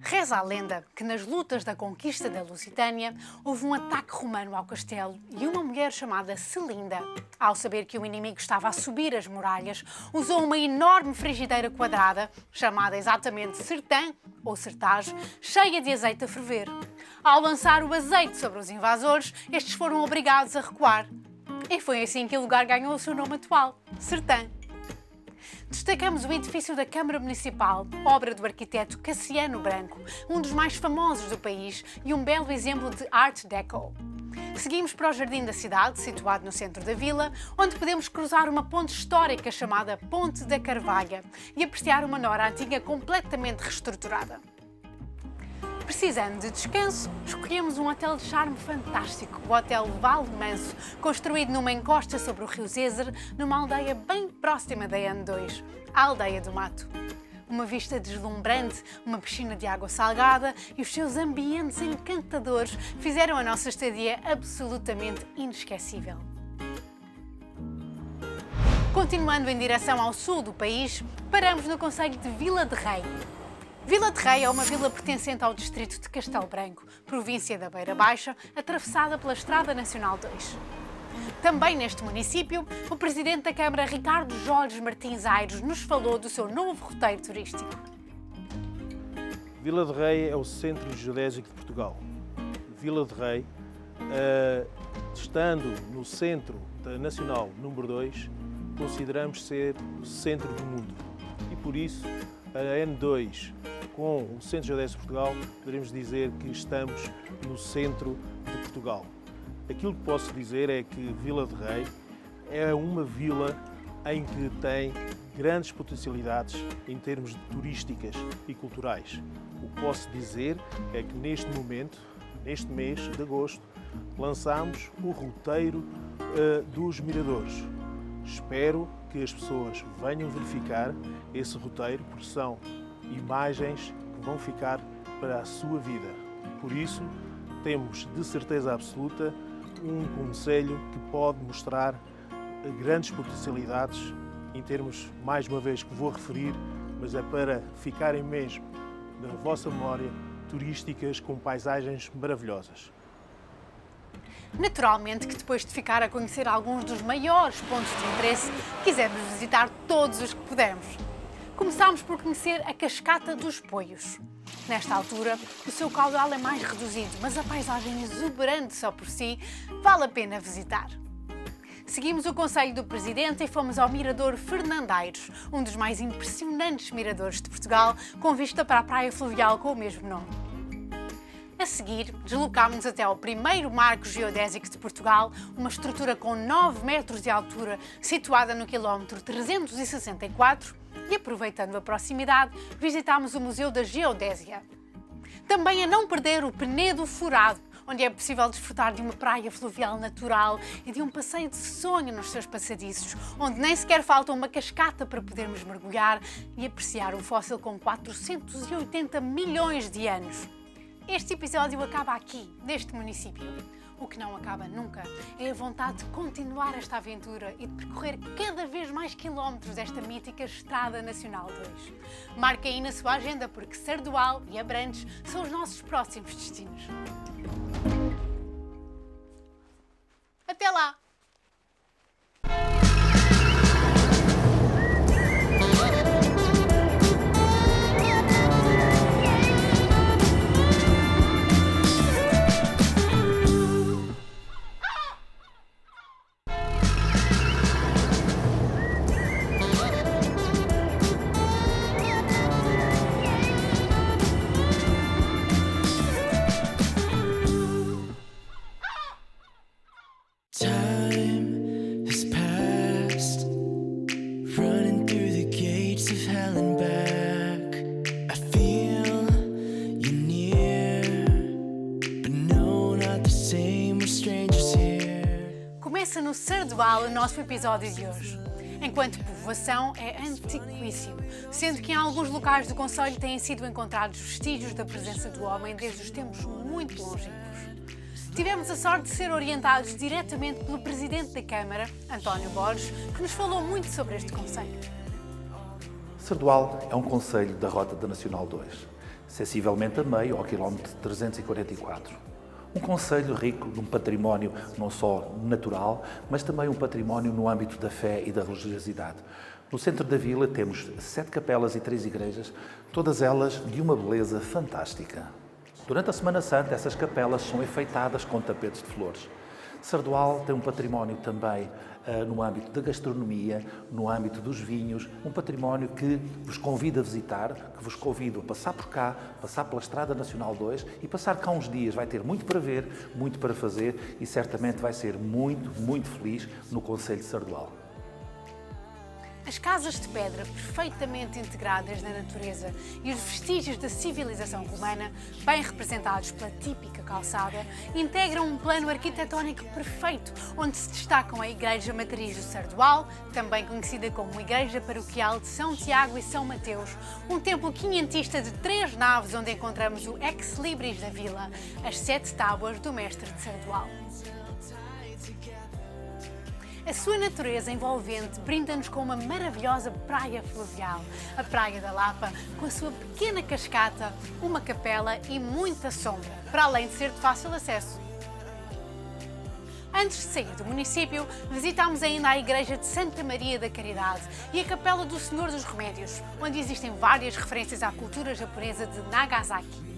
Reza a lenda que nas lutas da conquista da Lusitânia houve um ataque romano ao castelo e uma mulher chamada Celinda, ao saber que o inimigo estava a subir as muralhas, usou uma enorme frigideira quadrada, chamada exatamente sertã ou sertage, cheia de azeite a ferver. Ao lançar o azeite sobre os invasores, estes foram obrigados a recuar. E foi assim que o lugar ganhou o seu nome atual, Sertã. Destacamos o edifício da Câmara Municipal, obra do arquiteto Cassiano Branco, um dos mais famosos do país e um belo exemplo de Art Deco. Seguimos para o Jardim da Cidade, situado no centro da vila, onde podemos cruzar uma ponte histórica chamada Ponte da Carvalha e apreciar uma nora antiga completamente reestruturada. Precisando de descanso, escolhemos um hotel de charme fantástico, o Hotel Vale Manso, construído numa encosta sobre o rio Zezer, numa aldeia bem próxima da N2, a Aldeia do Mato. Uma vista deslumbrante, uma piscina de água salgada e os seus ambientes encantadores fizeram a nossa estadia absolutamente inesquecível. Continuando em direção ao sul do país, paramos no concelho de Vila de Rei. Vila de Rei é uma vila pertencente ao distrito de Castelo Branco, província da Beira Baixa, atravessada pela Estrada Nacional 2. Também neste município, o presidente da Câmara, Ricardo Jorge Martins Aires, nos falou do seu novo roteiro turístico. Vila de Rei é o centro geodésico de Portugal. Vila de Rei, estando no centro da Nacional número 2, consideramos ser o centro do mundo. E por isso, a N2, com o Centro Geodésico de Portugal, poderemos dizer que estamos no centro de Portugal. Aquilo que posso dizer é que Vila de Rei é uma vila em que tem grandes potencialidades em termos turísticas e culturais. O que posso dizer é que neste momento, neste mês de agosto, lançamos o roteiro dos miradores. Espero que as pessoas venham verificar esse roteiro, porque são imagens que vão ficar para a sua vida. Por isso, temos de certeza absoluta um concelho que pode mostrar grandes potencialidades em termos, mais uma vez, que vou referir, mas é para ficarem mesmo na vossa memória, turísticas com paisagens maravilhosas. Naturalmente que depois de ficar a conhecer alguns dos maiores pontos de interesse, quisemos visitar todos os que pudermos. Começámos por conhecer a Cascata dos Poios. Nesta altura, o seu caudal é mais reduzido, mas a paisagem exuberante só por si vale a pena visitar. Seguimos o conselho do Presidente e fomos ao Mirador Fernandeiros, um dos mais impressionantes miradores de Portugal, com vista para a praia fluvial com o mesmo nome. A seguir, deslocámos-nos até ao primeiro marco geodésico de Portugal, uma estrutura com 9 metros de altura, situada no quilómetro 364, e aproveitando a proximidade, visitámos o Museu da Geodésia. Também a não perder o Penedo Furado, onde é possível desfrutar de uma praia fluvial natural e de um passeio de sonho nos seus passadiços, onde nem sequer falta uma cascata para podermos mergulhar e apreciar um fóssil com 480 milhões de anos. Este episódio acaba aqui, neste município. O que não acaba nunca é a vontade de continuar esta aventura e de percorrer cada vez mais quilómetros desta mítica Estrada Nacional 2. Marque aí na sua agenda, porque Sardual e Abrantes são os nossos próximos destinos. Até lá! Sardual o nosso episódio de hoje. Enquanto povoação é antiquíssimo, sendo que em alguns locais do concelho têm sido encontrados vestígios da presença do homem desde os tempos muito longínquos. Tivemos a sorte de ser orientados diretamente pelo Presidente da Câmara, António Borges, que nos falou muito sobre este concelho. Sardual é um concelho da Rota da Nacional 2, sensivelmente a meio ao quilómetro 344. Um concelho rico num património não só natural, mas também um património no âmbito da fé e da religiosidade. No centro da vila temos 7 capelas e 3 igrejas, todas elas de uma beleza fantástica. Durante a Semana Santa, essas capelas são enfeitadas com tapetes de flores. Sardual tem um património também no âmbito da gastronomia, no âmbito dos vinhos, um património que vos convido a visitar, que vos convido a passar por cá, passar pela Estrada Nacional 2 e passar cá uns dias. Vai ter muito para ver, muito para fazer e certamente vai ser muito feliz no concelho de Sardual. As casas de pedra perfeitamente integradas na natureza e os vestígios da civilização romana, bem representados pela típica calçada, integram um plano arquitetónico perfeito, onde se destacam a Igreja Matriz do Sardual, também conhecida como Igreja Paroquial de São Tiago e São Mateus, um templo quinhentista de 3 naves onde encontramos o ex-libris da vila, as 7 tábuas do Mestre de Sardual. A sua natureza envolvente brinda-nos com uma maravilhosa praia fluvial, a Praia da Lapa, com a sua pequena cascata, uma capela e muita sombra, para além de ser de fácil acesso. Antes de sair do município, visitámos ainda a Igreja de Santa Maria da Caridade e a Capela do Senhor dos Remédios, onde existem várias referências à cultura japonesa de Nagasaki.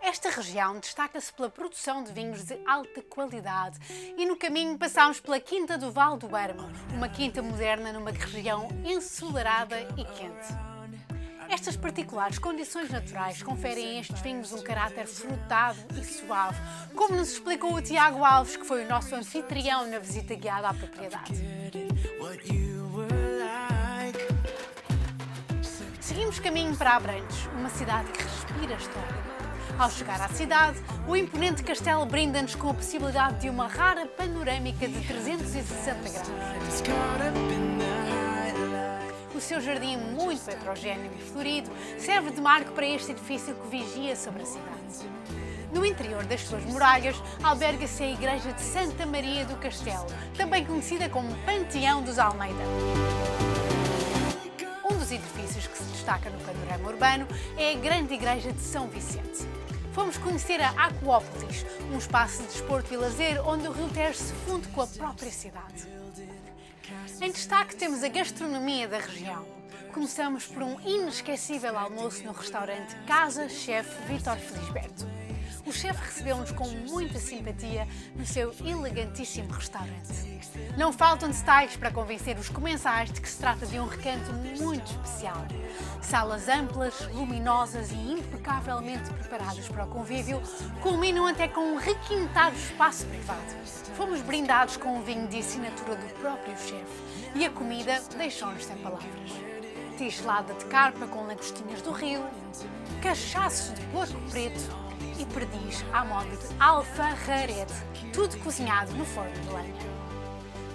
Esta região destaca-se pela produção de vinhos de alta qualidade e no caminho passámos pela Quinta do Val do Ermo, uma quinta moderna numa região ensolarada e quente. Estas particulares condições naturais conferem a estes vinhos um caráter frutado e suave, como nos explicou o Tiago Alves, que foi o nosso anfitrião na visita guiada à propriedade. Seguimos caminho para Abrantes, uma cidade que respira história. Ao chegar à cidade, o imponente castelo brinda-nos com a possibilidade de uma rara panorâmica de 360 graus. O seu jardim muito heterogéneo e florido serve de marco para este edifício que vigia sobre a cidade. No interior das suas muralhas alberga-se a Igreja de Santa Maria do Castelo, também conhecida como Panteão dos Almeida. Um dos edifícios que se destaca no panorama urbano é a Grande Igreja de São Vicente. Fomos conhecer a Aquópolis, um espaço de desporto e lazer onde o Rio Tejo se funde com a própria cidade. Em destaque temos a gastronomia da região. Começamos por um inesquecível almoço no restaurante Casa Chefe Vítor Felisberto. O chefe recebeu-nos com muita simpatia no seu elegantíssimo restaurante. Não faltam detalhes para convencer os comensais de que se trata de um recanto muito especial. Salas amplas, luminosas e impecavelmente preparadas para o convívio, culminam até com um requintado espaço privado. Fomos brindados com um vinho de assinatura do próprio chefe e a comida deixou-nos sem palavras. Tigelada de carpa com lagostinhas do rio, cachaço de porco preto e perdiz à moda de alfarrarete, tudo cozinhado no forno de lenha.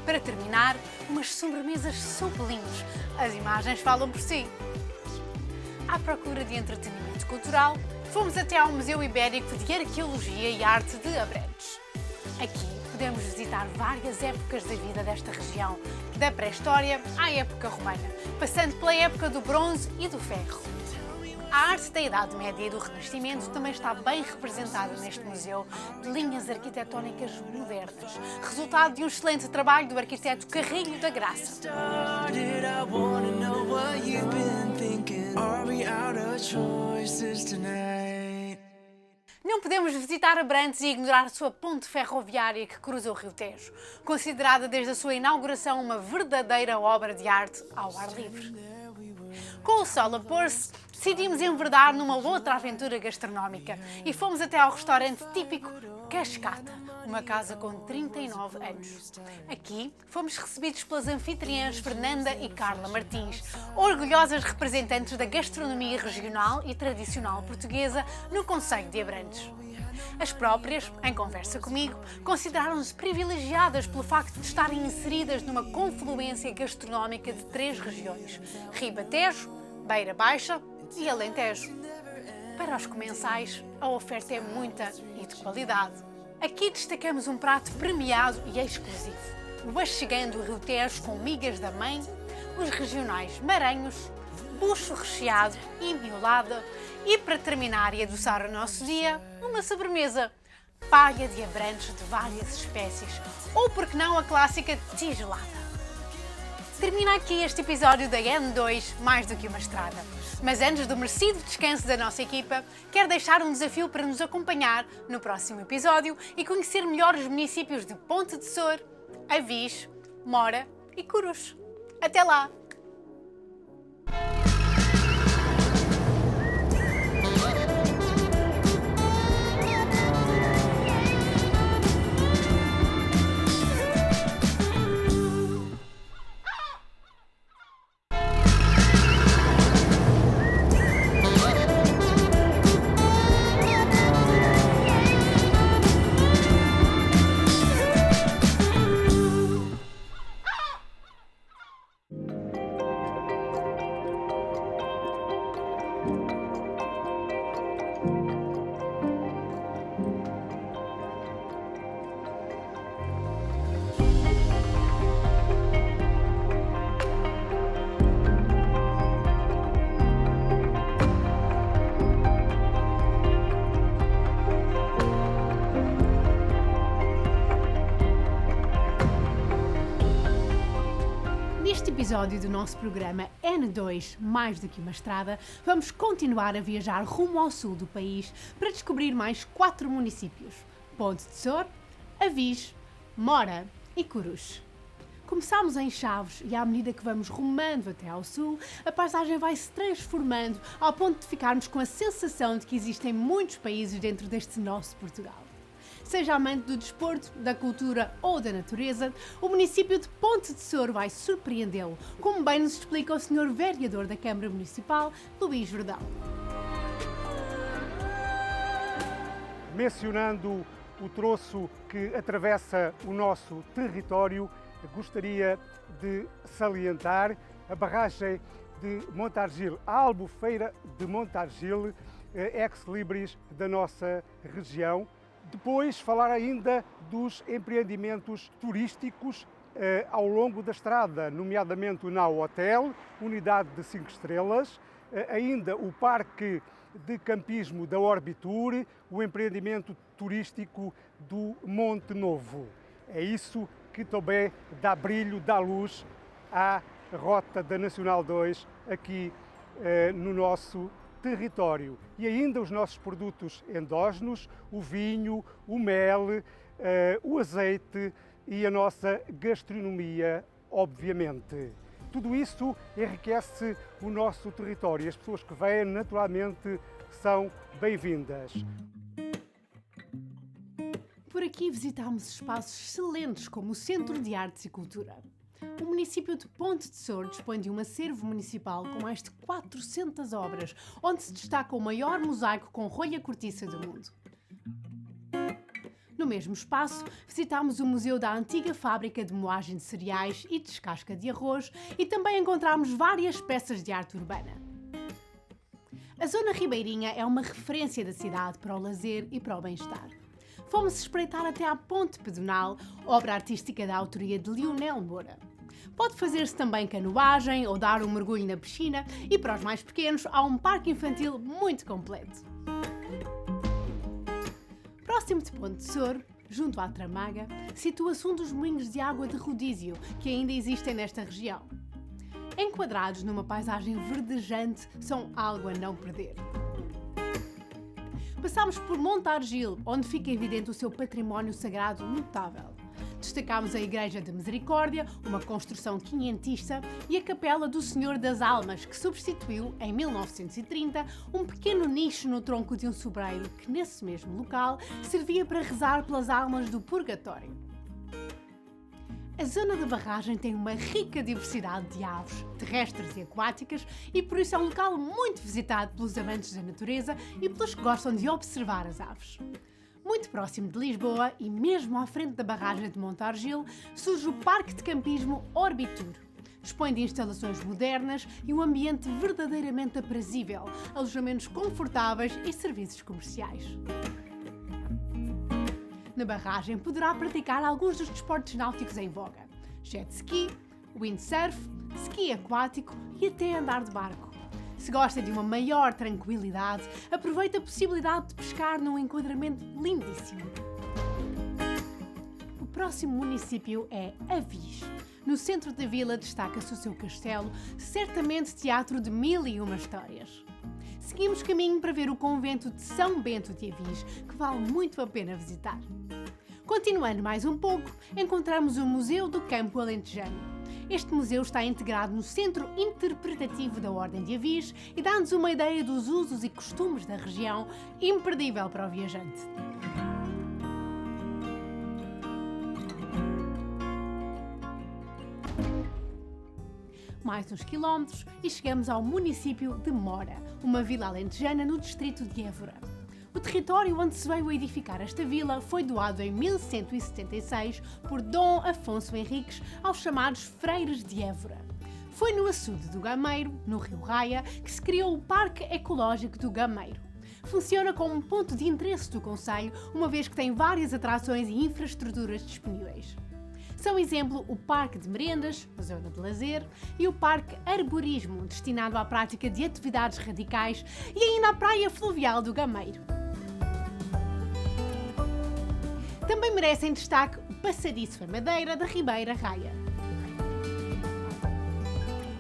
Para terminar, umas sobremesas sublimes. As imagens falam por si. À procura de entretenimento cultural, fomos até ao Museu Ibérico de Arqueologia e Arte de Abrantes. Aqui podemos visitar várias épocas da vida desta região, da pré-história à época romana, passando pela época do bronze e do ferro. A arte da Idade Média e do Renascimento também está bem representada neste museu de linhas arquitetónicas modernas, resultado de um excelente trabalho do arquiteto Carrilho da Graça. Não podemos visitar Abrantes e ignorar a sua ponte ferroviária que cruza o Rio Tejo, considerada desde a sua inauguração uma verdadeira obra de arte ao ar livre. Com o sol a pôr-se, decidimos enverdar numa outra aventura gastronómica e fomos até ao restaurante típico Cascata, uma casa com 39 anos. Aqui fomos recebidos pelas anfitriãs Fernanda e Carla Martins, orgulhosas representantes da gastronomia regional e tradicional portuguesa no concelho de Abrantes. As próprias, em conversa comigo, consideraram-se privilegiadas pelo facto de estarem inseridas numa confluência gastronómica de 3 regiões: Ribatejo, Beira Baixa e Alentejo. Para os comensais, a oferta é muita e de qualidade. Aqui destacamos um prato premiado e exclusivo: o achegando Rio Tejo com migas da mãe, os regionais maranhos, bucho recheado e miolada e, para terminar e adoçar o nosso dia, uma sobremesa: paia de abrantes de várias espécies, ou por que não a clássica tigelada. Termina aqui este episódio da N2 Mais do que uma Estrada. Mas antes do merecido descanso da nossa equipa, quero deixar um desafio para nos acompanhar no próximo episódio e conhecer melhor os municípios de Ponte de Sor, Avis, Mora e Curus. Até lá! Neste episódio do nosso programa N2 Mais do que uma Estrada, vamos continuar a viajar rumo ao sul do país para descobrir mais 4 municípios: Ponte de Sor, Avis, Mora e Curus. Começámos em Chaves e à medida que vamos rumando até ao sul, a paisagem vai se transformando ao ponto de ficarmos com a sensação de que existem muitos países dentro deste nosso Portugal. Seja amante do desporto, da cultura ou da natureza, o município de Ponte de Sor vai surpreendê-lo, como bem nos explica o Sr. Vereador da Câmara Municipal, Luís Verdão. Mencionando o troço que atravessa o nosso território, gostaria de salientar a barragem de Montargil, a Albufeira de Montargil, ex-libris da nossa região. Depois falar ainda dos empreendimentos turísticos ao longo da estrada, nomeadamente o Nau Hotel, unidade de 5 estrelas, ainda o Parque de Campismo da Orbitur, o empreendimento turístico do Monte Novo. É isso que também dá brilho, dá luz à rota da Nacional 2 aqui no nosso território. E ainda os nossos produtos endógenos, o vinho, o mel, o azeite e a nossa gastronomia, obviamente. Tudo isso enriquece o nosso território e as pessoas que vêm, naturalmente, são bem-vindas. Por aqui visitámos espaços excelentes como o Centro de Artes e Cultura. O município de Ponte de Sor dispõe de um acervo municipal com mais de 400 obras, onde se destaca o maior mosaico com rolha cortiça do mundo. No mesmo espaço, visitámos o Museu da Antiga Fábrica de Moagem de Cereais e Descasca de Arroz e também encontramos várias peças de arte urbana. A Zona Ribeirinha é uma referência da cidade para o lazer e para o bem-estar. Fomos espreitar até à Ponte Pedonal, obra artística da autoria de Lionel Moura. Pode fazer-se também canoagem ou dar um mergulho na piscina e para os mais pequenos há um parque infantil muito completo. Próximo de Ponte de Sor, junto à Tramaga, situa-se um dos moinhos de água de rodízio que ainda existem nesta região. Enquadrados numa paisagem verdejante, são algo a não perder. Passámos por Montargil, onde fica evidente o seu património sagrado notável. Destacámos a Igreja de Misericórdia, uma construção quinhentista, e a Capela do Senhor das Almas, que substituiu, em 1930, um pequeno nicho no tronco de um sobreiro que, nesse mesmo local, servia para rezar pelas almas do purgatório. A zona da barragem tem uma rica diversidade de aves, terrestres e aquáticas, e por isso é um local muito visitado pelos amantes da natureza e pelos que gostam de observar as aves. Muito próximo de Lisboa e mesmo à frente da barragem de Montargil, surge o Parque de Campismo Orbitur. Dispõe de instalações modernas e um ambiente verdadeiramente aprazível, alojamentos confortáveis e serviços comerciais. Na barragem poderá praticar alguns dos desportos náuticos em voga: jet ski, windsurf, ski aquático e até andar de barco. Se gosta de uma maior tranquilidade, aproveite a possibilidade de pescar num enquadramento lindíssimo. O próximo município é Avis. No centro da vila destaca-se o seu castelo, certamente teatro de 1001 histórias. Seguimos caminho para ver o convento de São Bento de Avis, que vale muito a pena visitar. Continuando mais um pouco, encontramos o Museu do Campo Alentejano. Este museu está integrado no Centro Interpretativo da Ordem de Avis e dá-nos uma ideia dos usos e costumes da região, imperdível para o viajante. Mais uns quilómetros e chegamos ao município de Mora, uma vila alentejana no distrito de Évora. O território onde se veio edificar esta vila foi doado em 1176 por Dom Afonso Henriques aos chamados Freires de Évora. Foi no açude do Gameiro, no Rio Raia, que se criou o Parque Ecológico do Gameiro. Funciona como um ponto de interesse do concelho, uma vez que tem várias atrações e infraestruturas disponíveis. São exemplo o Parque de Merendas, a zona de lazer, e o Parque Arborismo, destinado à prática de atividades radicais, e ainda a Praia Fluvial do Gameiro. Também merecem destaque o Passadiço a Madeira da Ribeira Raia.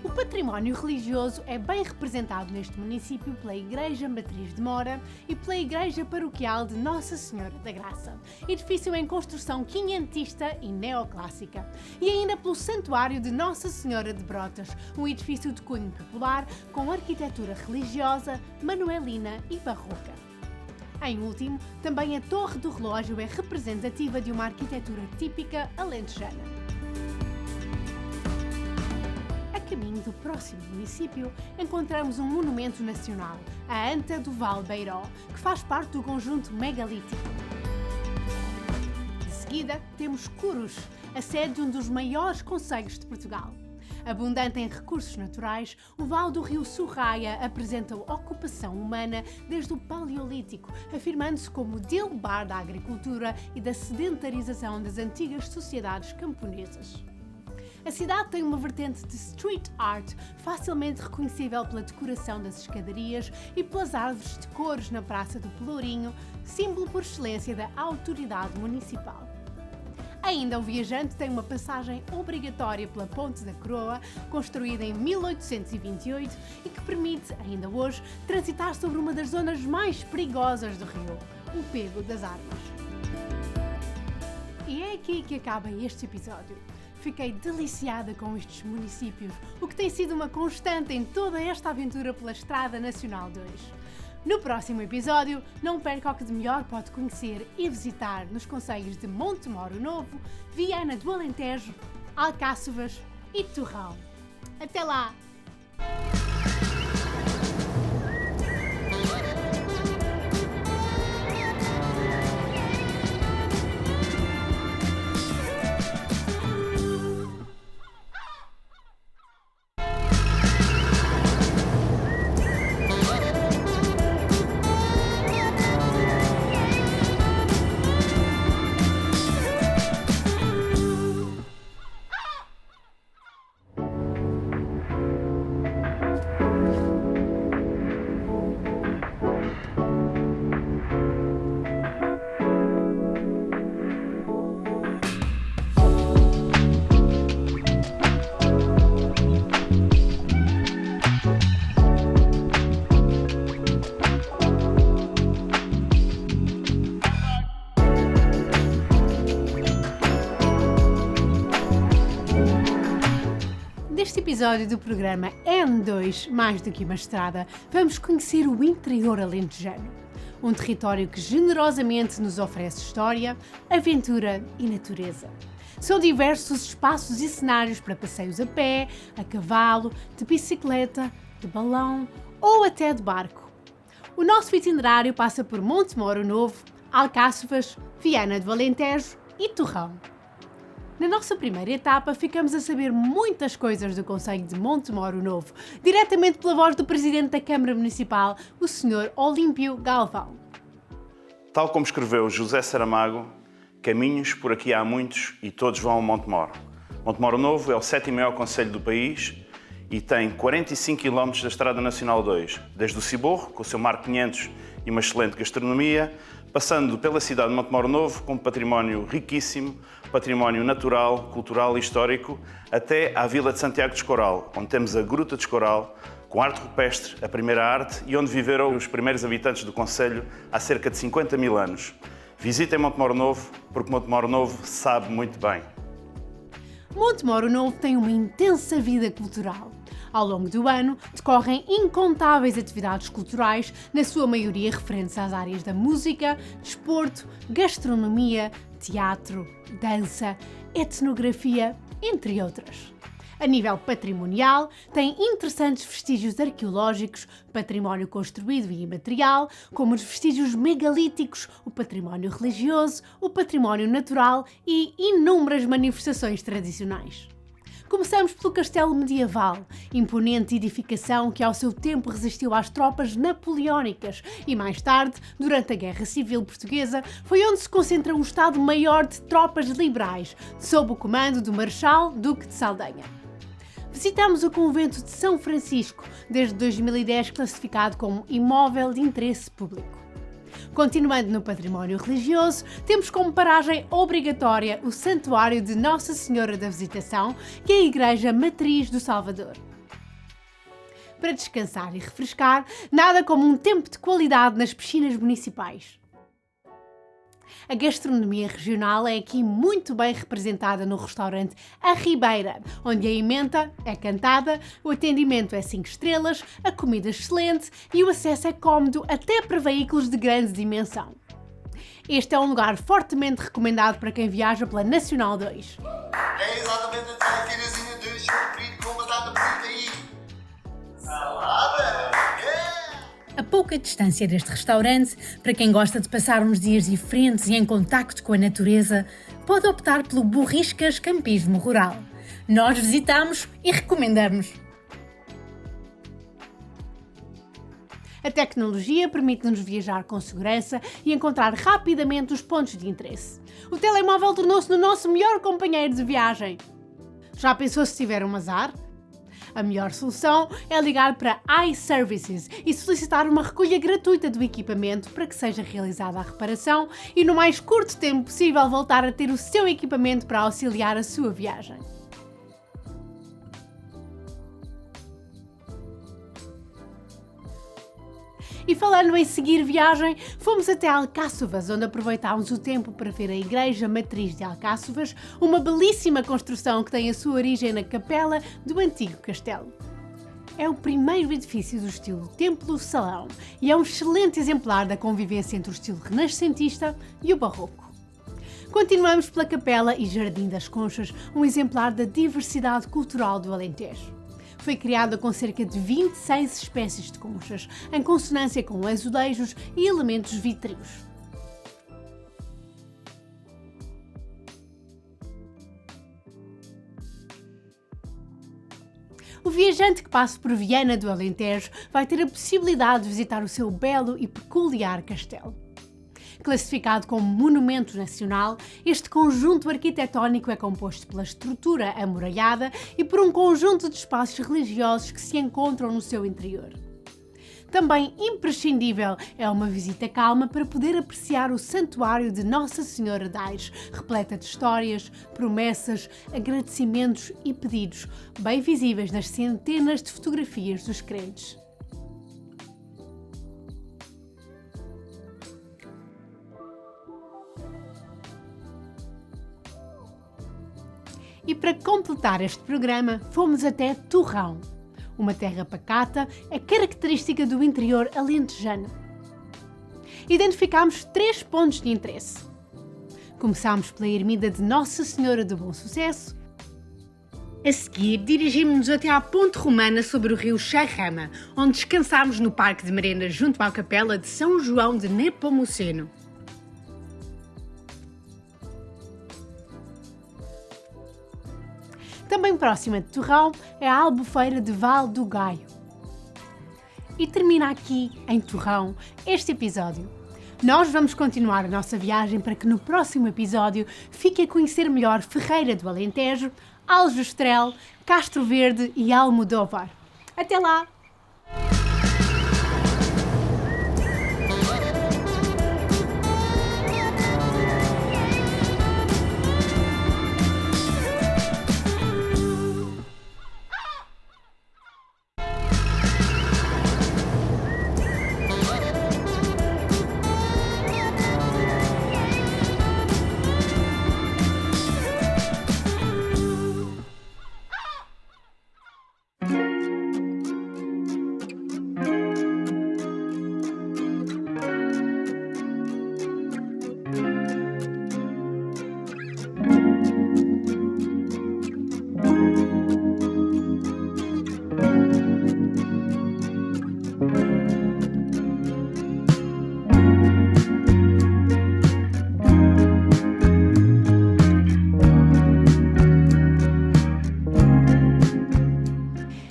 O património religioso é bem representado neste município pela Igreja Matriz de Mora e pela Igreja Paroquial de Nossa Senhora da Graça, edifício em construção quinhentista e neoclássica, e ainda pelo Santuário de Nossa Senhora de Brotas, um edifício de cunho popular com arquitetura religiosa, manuelina e barroca. Em último, também a Torre do Relógio é representativa de uma arquitetura típica alentejana. A caminho do próximo município, encontramos um monumento nacional, a Anta do Val Beiró, que faz parte do conjunto megalítico. De seguida, temos Curus, a sede de um dos maiores concelhos de Portugal. Abundante em recursos naturais, o Vale do Rio Surraia apresenta ocupação humana desde o Paleolítico, afirmando-se como delubar da agricultura e da sedentarização das antigas sociedades camponesas. A cidade tem uma vertente de street art facilmente reconhecível pela decoração das escadarias e pelas árvores de cores na Praça do Pelourinho, símbolo por excelência da autoridade municipal. Ainda o viajante tem uma passagem obrigatória pela Ponte da Coroa, construída em 1828 e que permite, ainda hoje, transitar sobre uma das zonas mais perigosas do rio, o Pego das Armas. E é aqui que acaba este episódio. Fiquei deliciada com estes municípios, o que tem sido uma constante em toda esta aventura pela Estrada Nacional 2. No próximo episódio, não perca o que de melhor pode conhecer e visitar nos concelhos de Montemoro Novo, Viana do Alentejo, Alcáçovas e Torrão. Até lá! Neste episódio do programa N2, Mais do que uma Estrada, vamos conhecer o interior alentejano. Um território que generosamente nos oferece história, aventura e natureza. São diversos os espaços e cenários para passeios a pé, a cavalo, de bicicleta, de balão ou até de barco. O nosso itinerário passa por Montemoro Novo, Alcáçovas, Viana do Alentejo e Torrão. Na nossa primeira etapa, ficamos a saber muitas coisas do concelho de Montemor o Novo, diretamente pela voz do Presidente da Câmara Municipal, o Sr. Olímpio Galvão. Tal como escreveu José Saramago, caminhos por aqui há muitos e todos vão a Montemor. Montemor o Novo é o 7º maior concelho do país e tem 45 km da Estrada Nacional 2, desde o Ciborro, com o seu Mar 500 e uma excelente gastronomia, passando pela cidade de Montemor o Novo, com património riquíssimo, património natural, cultural e histórico, até à Vila de Santiago de Escoral, onde temos a Gruta de Escoral, com arte rupestre, a primeira arte, e onde viveram os primeiros habitantes do concelho há cerca de 50 mil anos. Visitem Montemor o Novo, porque Montemor o Novo sabe muito bem. Montemor o Novo tem uma intensa vida cultural. Ao longo do ano, decorrem incontáveis atividades culturais, na sua maioria referentes às áreas da música, desporto, gastronomia, teatro, dança, etnografia, entre outras. A nível patrimonial, tem interessantes vestígios arqueológicos, património construído e imaterial, como os vestígios megalíticos, o património religioso, o património natural e inúmeras manifestações tradicionais. Começamos pelo castelo medieval, imponente edificação que ao seu tempo resistiu às tropas napoleónicas e mais tarde, durante a Guerra Civil Portuguesa, foi onde se concentra um Estado-Maior de tropas liberais, sob o comando do Marechal Duque de Saldanha. Visitamos o convento de São Francisco, desde 2010 classificado como imóvel de interesse público. Continuando no património religioso, temos como paragem obrigatória o Santuário de Nossa Senhora da Visitação, que é a Igreja Matriz do Salvador. Para descansar e refrescar, nada como um tempo de qualidade nas piscinas municipais. A gastronomia regional é aqui muito bem representada no restaurante A Ribeira, onde a ementa é cantada, o atendimento é 5 estrelas, a comida excelente e o acesso é cómodo até para veículos de grande dimensão. Este é um lugar fortemente recomendado para quem viaja pela Nacional 2. É exatamente a tirazinha de choco frito com batata frita e salada! A pouca distância deste restaurante, para quem gosta de passar uns dias diferentes e em contacto com a natureza, pode optar pelo Borriscas Campismo Rural. Nós visitamos e recomendamos. A tecnologia permite-nos viajar com segurança e encontrar rapidamente os pontos de interesse. O telemóvel tornou-se o nosso melhor companheiro de viagem. Já pensou se tiver um azar? A melhor solução é ligar para iServices e solicitar uma recolha gratuita do equipamento para que seja realizada a reparação e no mais curto tempo possível voltar a ter o seu equipamento para auxiliar a sua viagem. E falando em seguir viagem, fomos até Alcáçovas, onde aproveitámos o tempo para ver a Igreja Matriz de Alcáçovas, uma belíssima construção que tem a sua origem na capela do antigo castelo. É o primeiro edifício do estilo Templo-Salão e é um excelente exemplar da convivência entre o estilo renascentista e o barroco. Continuamos pela Capela e Jardim das Conchas, um exemplar da diversidade cultural do Alentejo. Foi criada com cerca de 26 espécies de conchas, em consonância com azulejos e elementos vítreos. O viajante que passe por Viana do Alentejo vai ter a possibilidade de visitar o seu belo e peculiar castelo. Classificado como Monumento Nacional, este conjunto arquitetónico é composto pela estrutura amuralhada e por um conjunto de espaços religiosos que se encontram no seu interior. Também imprescindível é uma visita calma para poder apreciar o Santuário de Nossa Senhora de Aires, repleta de histórias, promessas, agradecimentos e pedidos, bem visíveis nas centenas de fotografias dos crentes. E para completar este programa, fomos até Torrão. Uma terra pacata é característica do interior alentejano. Identificámos 3 pontos de interesse. Começámos pela ermida de Nossa Senhora do Bom Sucesso. A seguir, dirigimos-nos até à ponte romana sobre o rio Charrama, onde descansámos no parque de merenda junto à capela de São João de Nepomuceno. Também próxima de Torrão é a Albufeira de Val do Gaio. E termina aqui, em Torrão, este episódio. Nós vamos continuar a nossa viagem para que no próximo episódio fique a conhecer melhor Ferreira do Alentejo, Aljustrel, Castro Verde e Almodóvar. Até lá!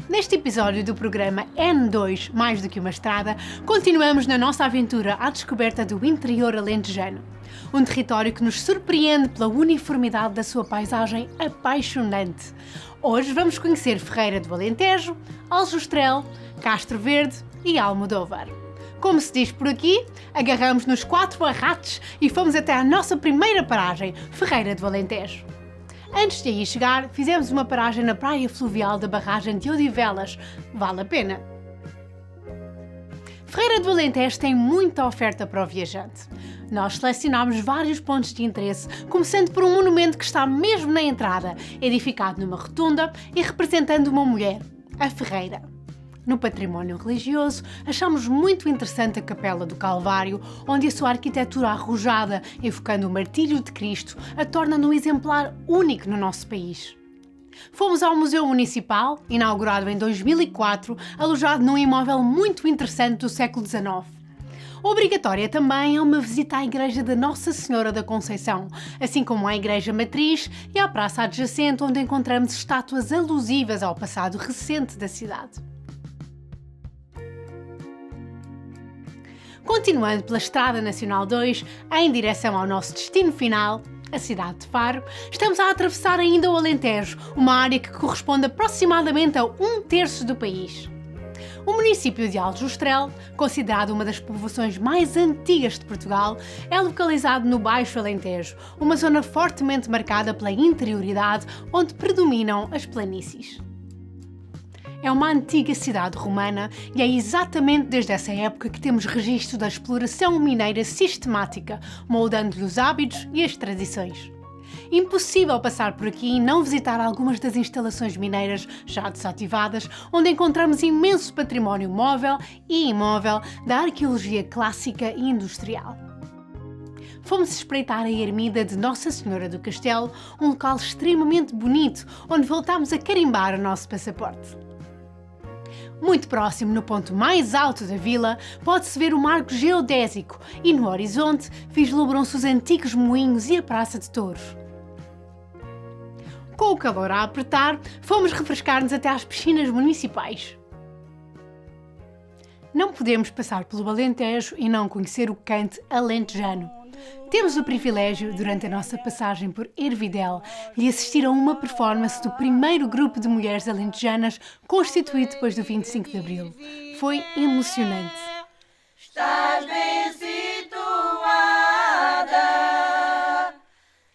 Neste episódio do programa N2 Mais do que uma Estrada, continuamos na nossa aventura à descoberta do interior alentejano. Um território que nos surpreende pela uniformidade da sua paisagem apaixonante. Hoje vamos conhecer Ferreira do Alentejo, Aljustrel, Castro Verde e Almodóvar. Como se diz por aqui, agarramos nos 4 barrates e fomos até à nossa primeira paragem, Ferreira do Alentejo. Antes de aí chegar, fizemos uma paragem na praia fluvial da barragem de Odivelas. Vale a pena! Ferreira do Alentejo tem muita oferta para o viajante. Nós selecionámos vários pontos de interesse, começando por um monumento que está mesmo na entrada, edificado numa rotunda e representando uma mulher, a Ferreira. No património religioso, achamos muito interessante a Capela do Calvário, onde a sua arquitetura arrojada, evocando o martírio de Cristo, a torna num exemplar único no nosso país. Fomos ao Museu Municipal, inaugurado em 2004, alojado num imóvel muito interessante do século XIX. Obrigatória também é uma visita à Igreja da Nossa Senhora da Conceição, assim como à Igreja Matriz e à praça adjacente, onde encontramos estátuas alusivas ao passado recente da cidade. Continuando pela Estrada Nacional 2, em direção ao nosso destino final, a cidade de Faro, estamos a atravessar ainda o Alentejo, uma área que corresponde aproximadamente a 1/3 do país. O município de Aljustrel, considerado uma das povoações mais antigas de Portugal, é localizado no Baixo Alentejo, uma zona fortemente marcada pela interioridade, onde predominam as planícies. É uma antiga cidade romana e é exatamente desde essa época que temos registro da exploração mineira sistemática, moldando-lhe os hábitos e as tradições. Impossível passar por aqui e não visitar algumas das instalações mineiras já desativadas, onde encontramos imenso património móvel e imóvel da arqueologia clássica e industrial. Fomos espreitar a ermida de Nossa Senhora do Castelo, um local extremamente bonito, onde voltámos a carimbar o nosso passaporte. Muito próximo, no ponto mais alto da vila, pode-se ver o marco geodésico e no horizonte vislumbram-se os antigos moinhos e a Praça de Touros. Com o calor a apertar, fomos refrescar-nos até às piscinas municipais. Não podemos passar pelo Alentejo e não conhecer o cante alentejano. Temos o privilégio, durante a nossa passagem por Hervidel, de assistir a uma performance do primeiro grupo de mulheres alentejanas constituído depois do 25 de Abril. Foi emocionante. Estás bem situada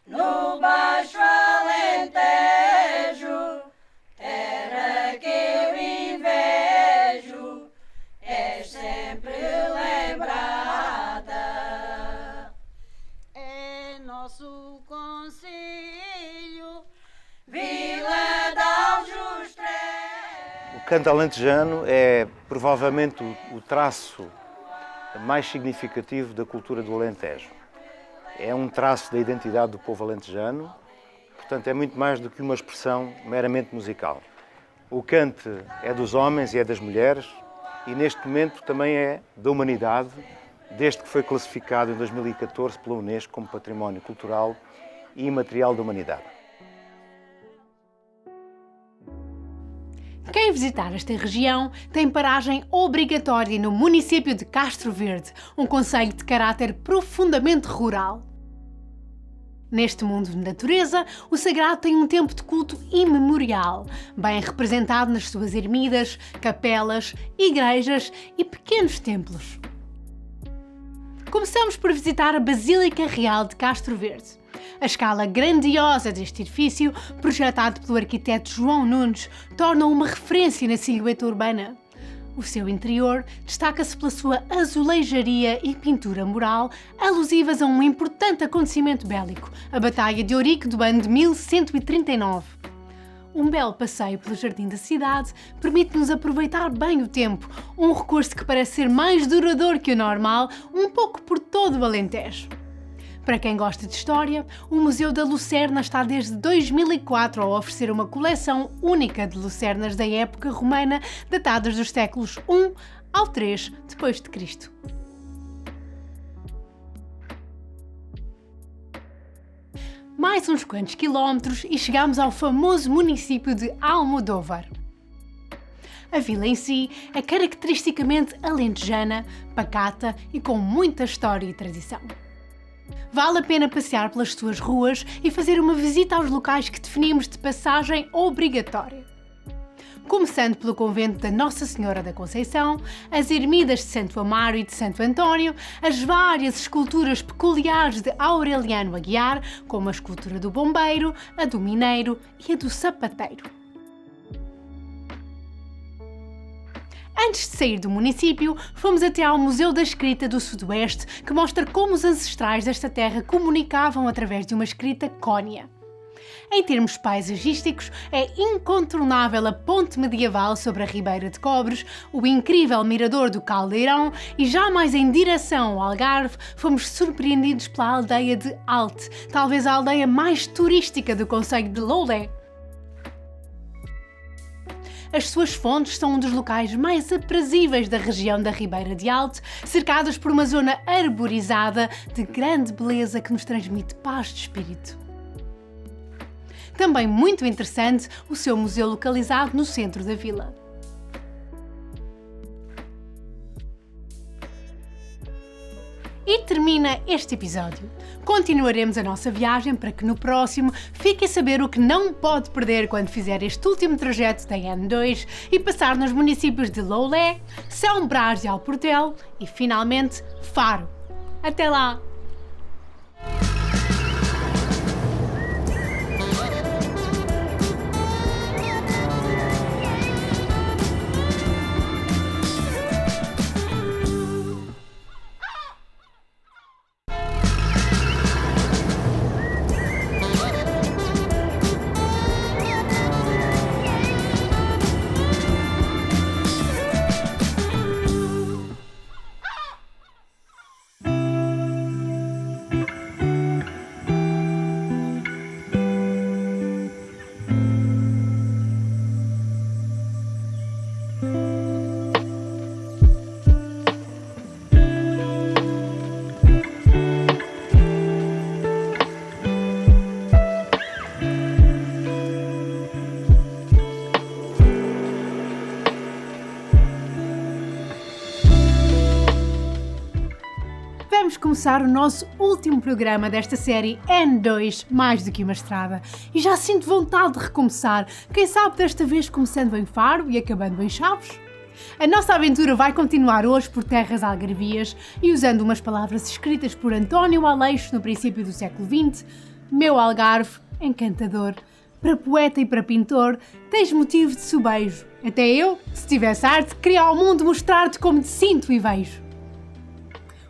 no Baixo Alentejo, terra que eu invejo, és sempre lembrada. É nosso concelho, Vila de Aljustrel. O canto alentejano é provavelmente o traço mais significativo da cultura do Alentejo. É um traço da identidade do povo alentejano, portanto é muito mais do que uma expressão meramente musical. O cante é dos homens e é das mulheres e neste momento também é da humanidade, desde que foi classificado em 2014 pela Unesco como Património Cultural e Imaterial da Humanidade. Quem visitar esta região tem paragem obrigatória no município de Castro Verde, um concelho de caráter profundamente rural. Neste mundo de natureza, o sagrado tem um tempo de culto imemorial, bem representado nas suas ermidas, capelas, igrejas e pequenos templos. Começamos por visitar a Basílica Real de Castro Verde. A escala grandiosa deste edifício, projetado pelo arquiteto João Nunes, torna-o uma referência na silhueta urbana. O seu interior destaca-se pela sua azulejaria e pintura mural, alusivas a um importante acontecimento bélico, a Batalha de Ourique do ano de 1139. Um belo passeio pelo jardim da cidade permite-nos aproveitar bem o tempo, um recurso que parece ser mais duradouro que o normal, um pouco por todo o Alentejo. Para quem gosta de história, o Museu da Lucerna está desde 2004 a oferecer uma coleção única de lucernas da época romana, datadas dos séculos I ao III d.C. Mais uns quantos quilómetros e chegamos ao famoso município de Almodóvar. A vila em si é caracteristicamente alentejana, pacata e com muita história e tradição. Vale a pena passear pelas suas ruas e fazer uma visita aos locais que definimos de passagem obrigatória. Começando pelo convento da Nossa Senhora da Conceição, as ermidas de Santo Amaro e de Santo António, as várias esculturas peculiares de Aureliano Aguiar, como a escultura do bombeiro, a do mineiro e a do sapateiro. Antes de sair do município, fomos até ao Museu da Escrita do Sudoeste, que mostra como os ancestrais desta terra comunicavam através de uma escrita cônea. Em termos paisagísticos, é incontornável a ponte medieval sobre a Ribeira de Cobres, o incrível mirador do Caldeirão e já mais em direção ao Algarve, fomos surpreendidos pela aldeia de Alte, talvez a aldeia mais turística do concelho de Loulé. As suas fontes são um dos locais mais aprazíveis da região da Ribeira de Alte, cercadas por uma zona arborizada de grande beleza que nos transmite paz de espírito. Também muito interessante o seu museu localizado no centro da vila. E termina este episódio. Continuaremos a nossa viagem para que no próximo fique a saber o que não pode perder quando fizer este último trajeto da N2 e passar nos municípios de Loulé, São Brás de Alportel e finalmente Faro. Até lá! Vamos começar o nosso último programa desta série N2, mais do que uma estrada. E já sinto vontade de recomeçar, quem sabe desta vez começando em Faro e acabando em Chaves? A nossa aventura vai continuar hoje por terras algarvias e usando umas palavras escritas por António Aleixo no princípio do século XX, meu Algarve, encantador, para poeta e para pintor, tens motivo de sobejo. Até eu, se tivesse arte, queria ao mundo mostrar-te como te sinto e vejo.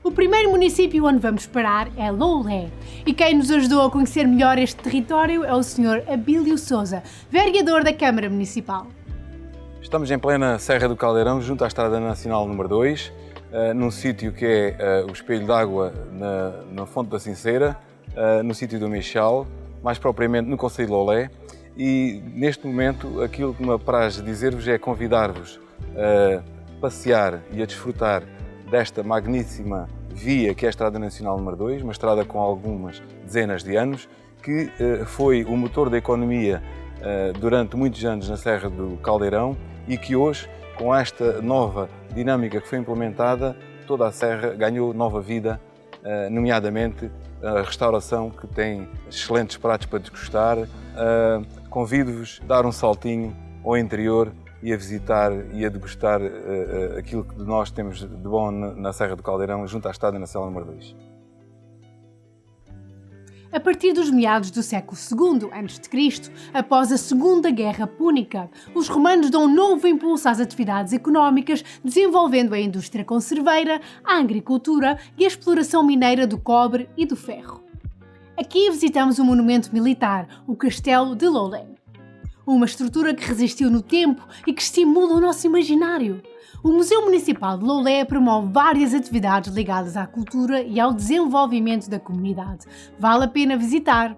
O primeiro município onde vamos parar é Loulé, e quem nos ajudou a conhecer melhor este território é o Sr. Abílio Sousa, vereador da Câmara Municipal. Estamos em plena Serra do Caldeirão, junto à Estrada Nacional número 2, num sítio que é o espelho d'água na Fonte da Cinceira, no sítio do Michal, mais propriamente no concelho de Loulé, e neste momento aquilo que me apraz dizer-vos é convidar-vos a passear e a desfrutar desta magníssima via que é a Estrada Nacional número 2, uma estrada com algumas dezenas de anos, que foi o motor da economia durante muitos anos na Serra do Caldeirão e que hoje, com esta nova dinâmica que foi implementada, toda a Serra ganhou nova vida, nomeadamente a restauração, que tem excelentes pratos para degustar. Convido-vos a dar um saltinho ao interior e a visitar e a degustar aquilo que nós temos de bom na Serra do Caldeirão, junto à Estrada Nacional número 2. A partir dos meados do século II a.C., após a Segunda Guerra Púnica, os romanos dão um novo impulso às atividades económicas, desenvolvendo a indústria conserveira, a agricultura e a exploração mineira do cobre e do ferro. Aqui visitamos um monumento militar, o Castelo de Lolé. Uma estrutura que resistiu no tempo e que estimula o nosso imaginário. O Museu Municipal de Lolé promove várias atividades ligadas à cultura e ao desenvolvimento da comunidade. Vale a pena visitar.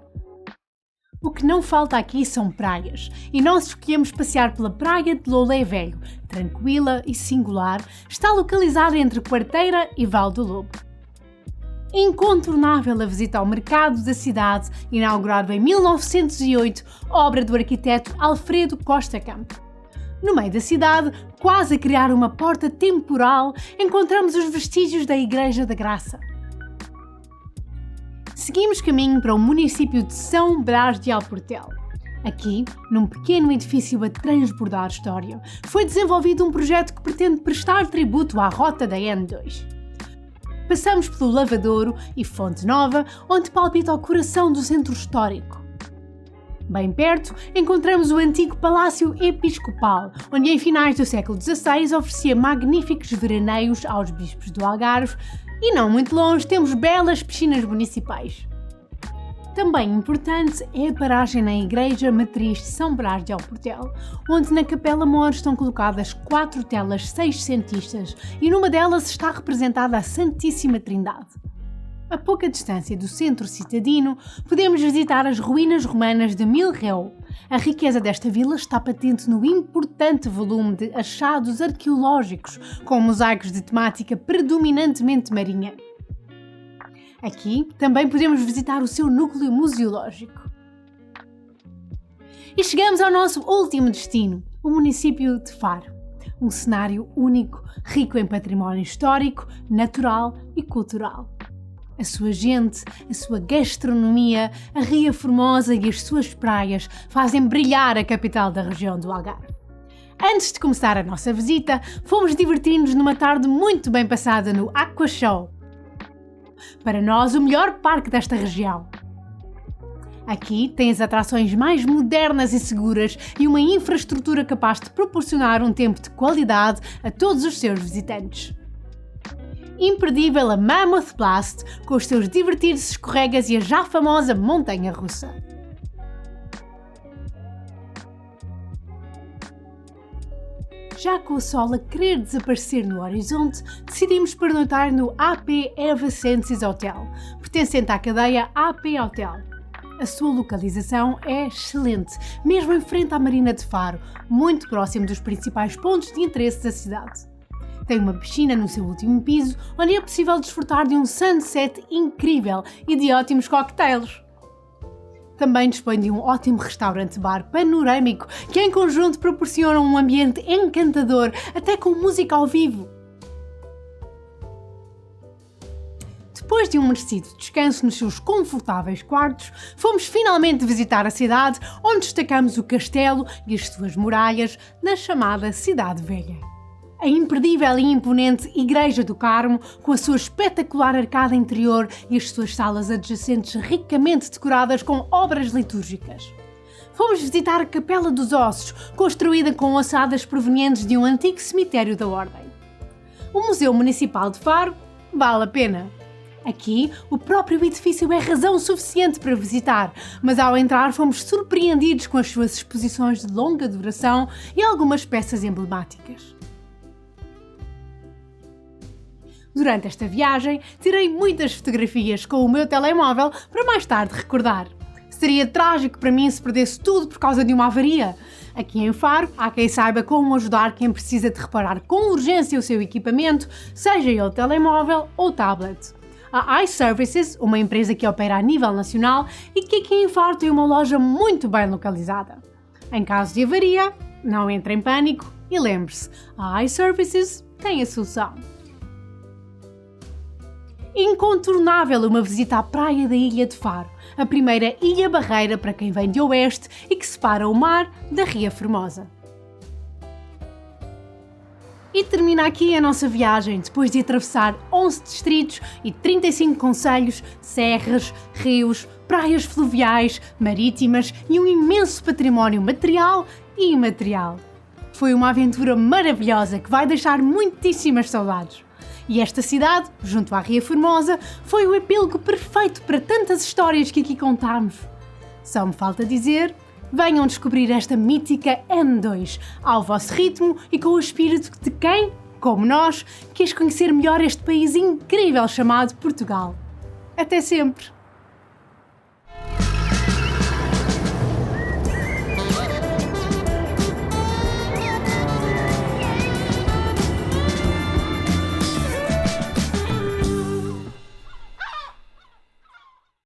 O que não falta aqui são praias, e nós escolhemos passear pela Praia de Lolé Velho, tranquila e singular, está localizada entre Quarteira e Val do Lobo. Incontornável a visita ao mercado da cidade, inaugurado em 1908, obra do arquiteto Alfredo Costa Campo. No meio da cidade, quase a criar uma porta temporal, encontramos os vestígios da Igreja da Graça. Seguimos caminho para o município de São Brás de Alportel. Aqui, num pequeno edifício a transbordar história, foi desenvolvido um projeto que pretende prestar tributo à rota da N2. Passamos pelo Lavadouro e Fonte Nova, onde palpita o coração do centro histórico. Bem perto, encontramos o antigo Palácio Episcopal, onde em finais do século XVI oferecia magníficos veraneios aos bispos do Algarve, e não muito longe temos belas piscinas municipais. Também importante é a paragem na Igreja Matriz de São Brás de Alportel, onde na Capela Mor estão colocadas 4 telas seiscentistas e numa delas está representada a Santíssima Trindade. A pouca distância do centro citadino, podemos visitar as ruínas romanas de Milreu. A riqueza desta vila está patente no importante volume de achados arqueológicos, com mosaicos de temática predominantemente marinha. Aqui também podemos visitar o seu núcleo museológico. E chegamos ao nosso último destino, o município de Faro. Um cenário único, rico em património histórico, natural e cultural. A sua gente, a sua gastronomia, a Ria Formosa e as suas praias fazem brilhar a capital da região do Algarve. Antes de começar a nossa visita, fomos divertir-nos numa tarde muito bem passada no Aqua Show. Para nós, o melhor parque desta região. Aqui tem as atrações mais modernas e seguras e uma infraestrutura capaz de proporcionar um tempo de qualidade a todos os seus visitantes. Imperdível a Mammoth Blast, com os seus divertidos escorregas e a já famosa montanha-russa. Já com o sol a querer desaparecer no horizonte, decidimos pernoitar no AP Eva Senses Hotel, pertencente à cadeia AP Hotel. A sua localização é excelente, mesmo em frente à Marina de Faro, muito próximo dos principais pontos de interesse da cidade. Tem uma piscina no seu último piso, onde é possível desfrutar de um sunset incrível e de ótimos cocktails. Também dispõe de um ótimo restaurante-bar panorâmico, que em conjunto proporciona um ambiente encantador, até com música ao vivo. Depois de um merecido descanso nos seus confortáveis quartos, fomos finalmente visitar a cidade, onde destacamos o castelo e as suas muralhas na chamada Cidade Velha. A imperdível e imponente Igreja do Carmo, com a sua espetacular arcada interior e as suas salas adjacentes ricamente decoradas com obras litúrgicas. Fomos visitar a Capela dos Ossos, construída com ossadas provenientes de um antigo cemitério da Ordem. O Museu Municipal de Faro vale a pena. Aqui, o próprio edifício é razão suficiente para visitar, mas ao entrar fomos surpreendidos com as suas exposições de longa duração e algumas peças emblemáticas. Durante esta viagem, tirei muitas fotografias com o meu telemóvel para mais tarde recordar. Seria trágico para mim se perdesse tudo por causa de uma avaria. Aqui em Faro, há quem saiba como ajudar quem precisa de reparar com urgência o seu equipamento, seja ele telemóvel ou tablet. A iServices, uma empresa que opera a nível nacional e que aqui em Faro tem uma loja muito bem localizada. Em caso de avaria, não entre em pânico e lembre-se, a iServices tem a solução. Incontornável uma visita à praia da Ilha de Faro, a primeira ilha barreira para quem vem de oeste e que separa o mar da Ria Formosa. E termina aqui a nossa viagem, depois de atravessar 11 distritos e 35 concelhos, serras, rios, praias fluviais, marítimas e um imenso património material e imaterial. Foi uma aventura maravilhosa que vai deixar muitíssimas saudades. E esta cidade, junto à Ria Formosa, foi o epílogo perfeito para tantas histórias que aqui contámos. Só me falta dizer, venham descobrir esta mítica N2, ao vosso ritmo e com o espírito de quem, como nós, quis conhecer melhor este país incrível chamado Portugal. Até sempre!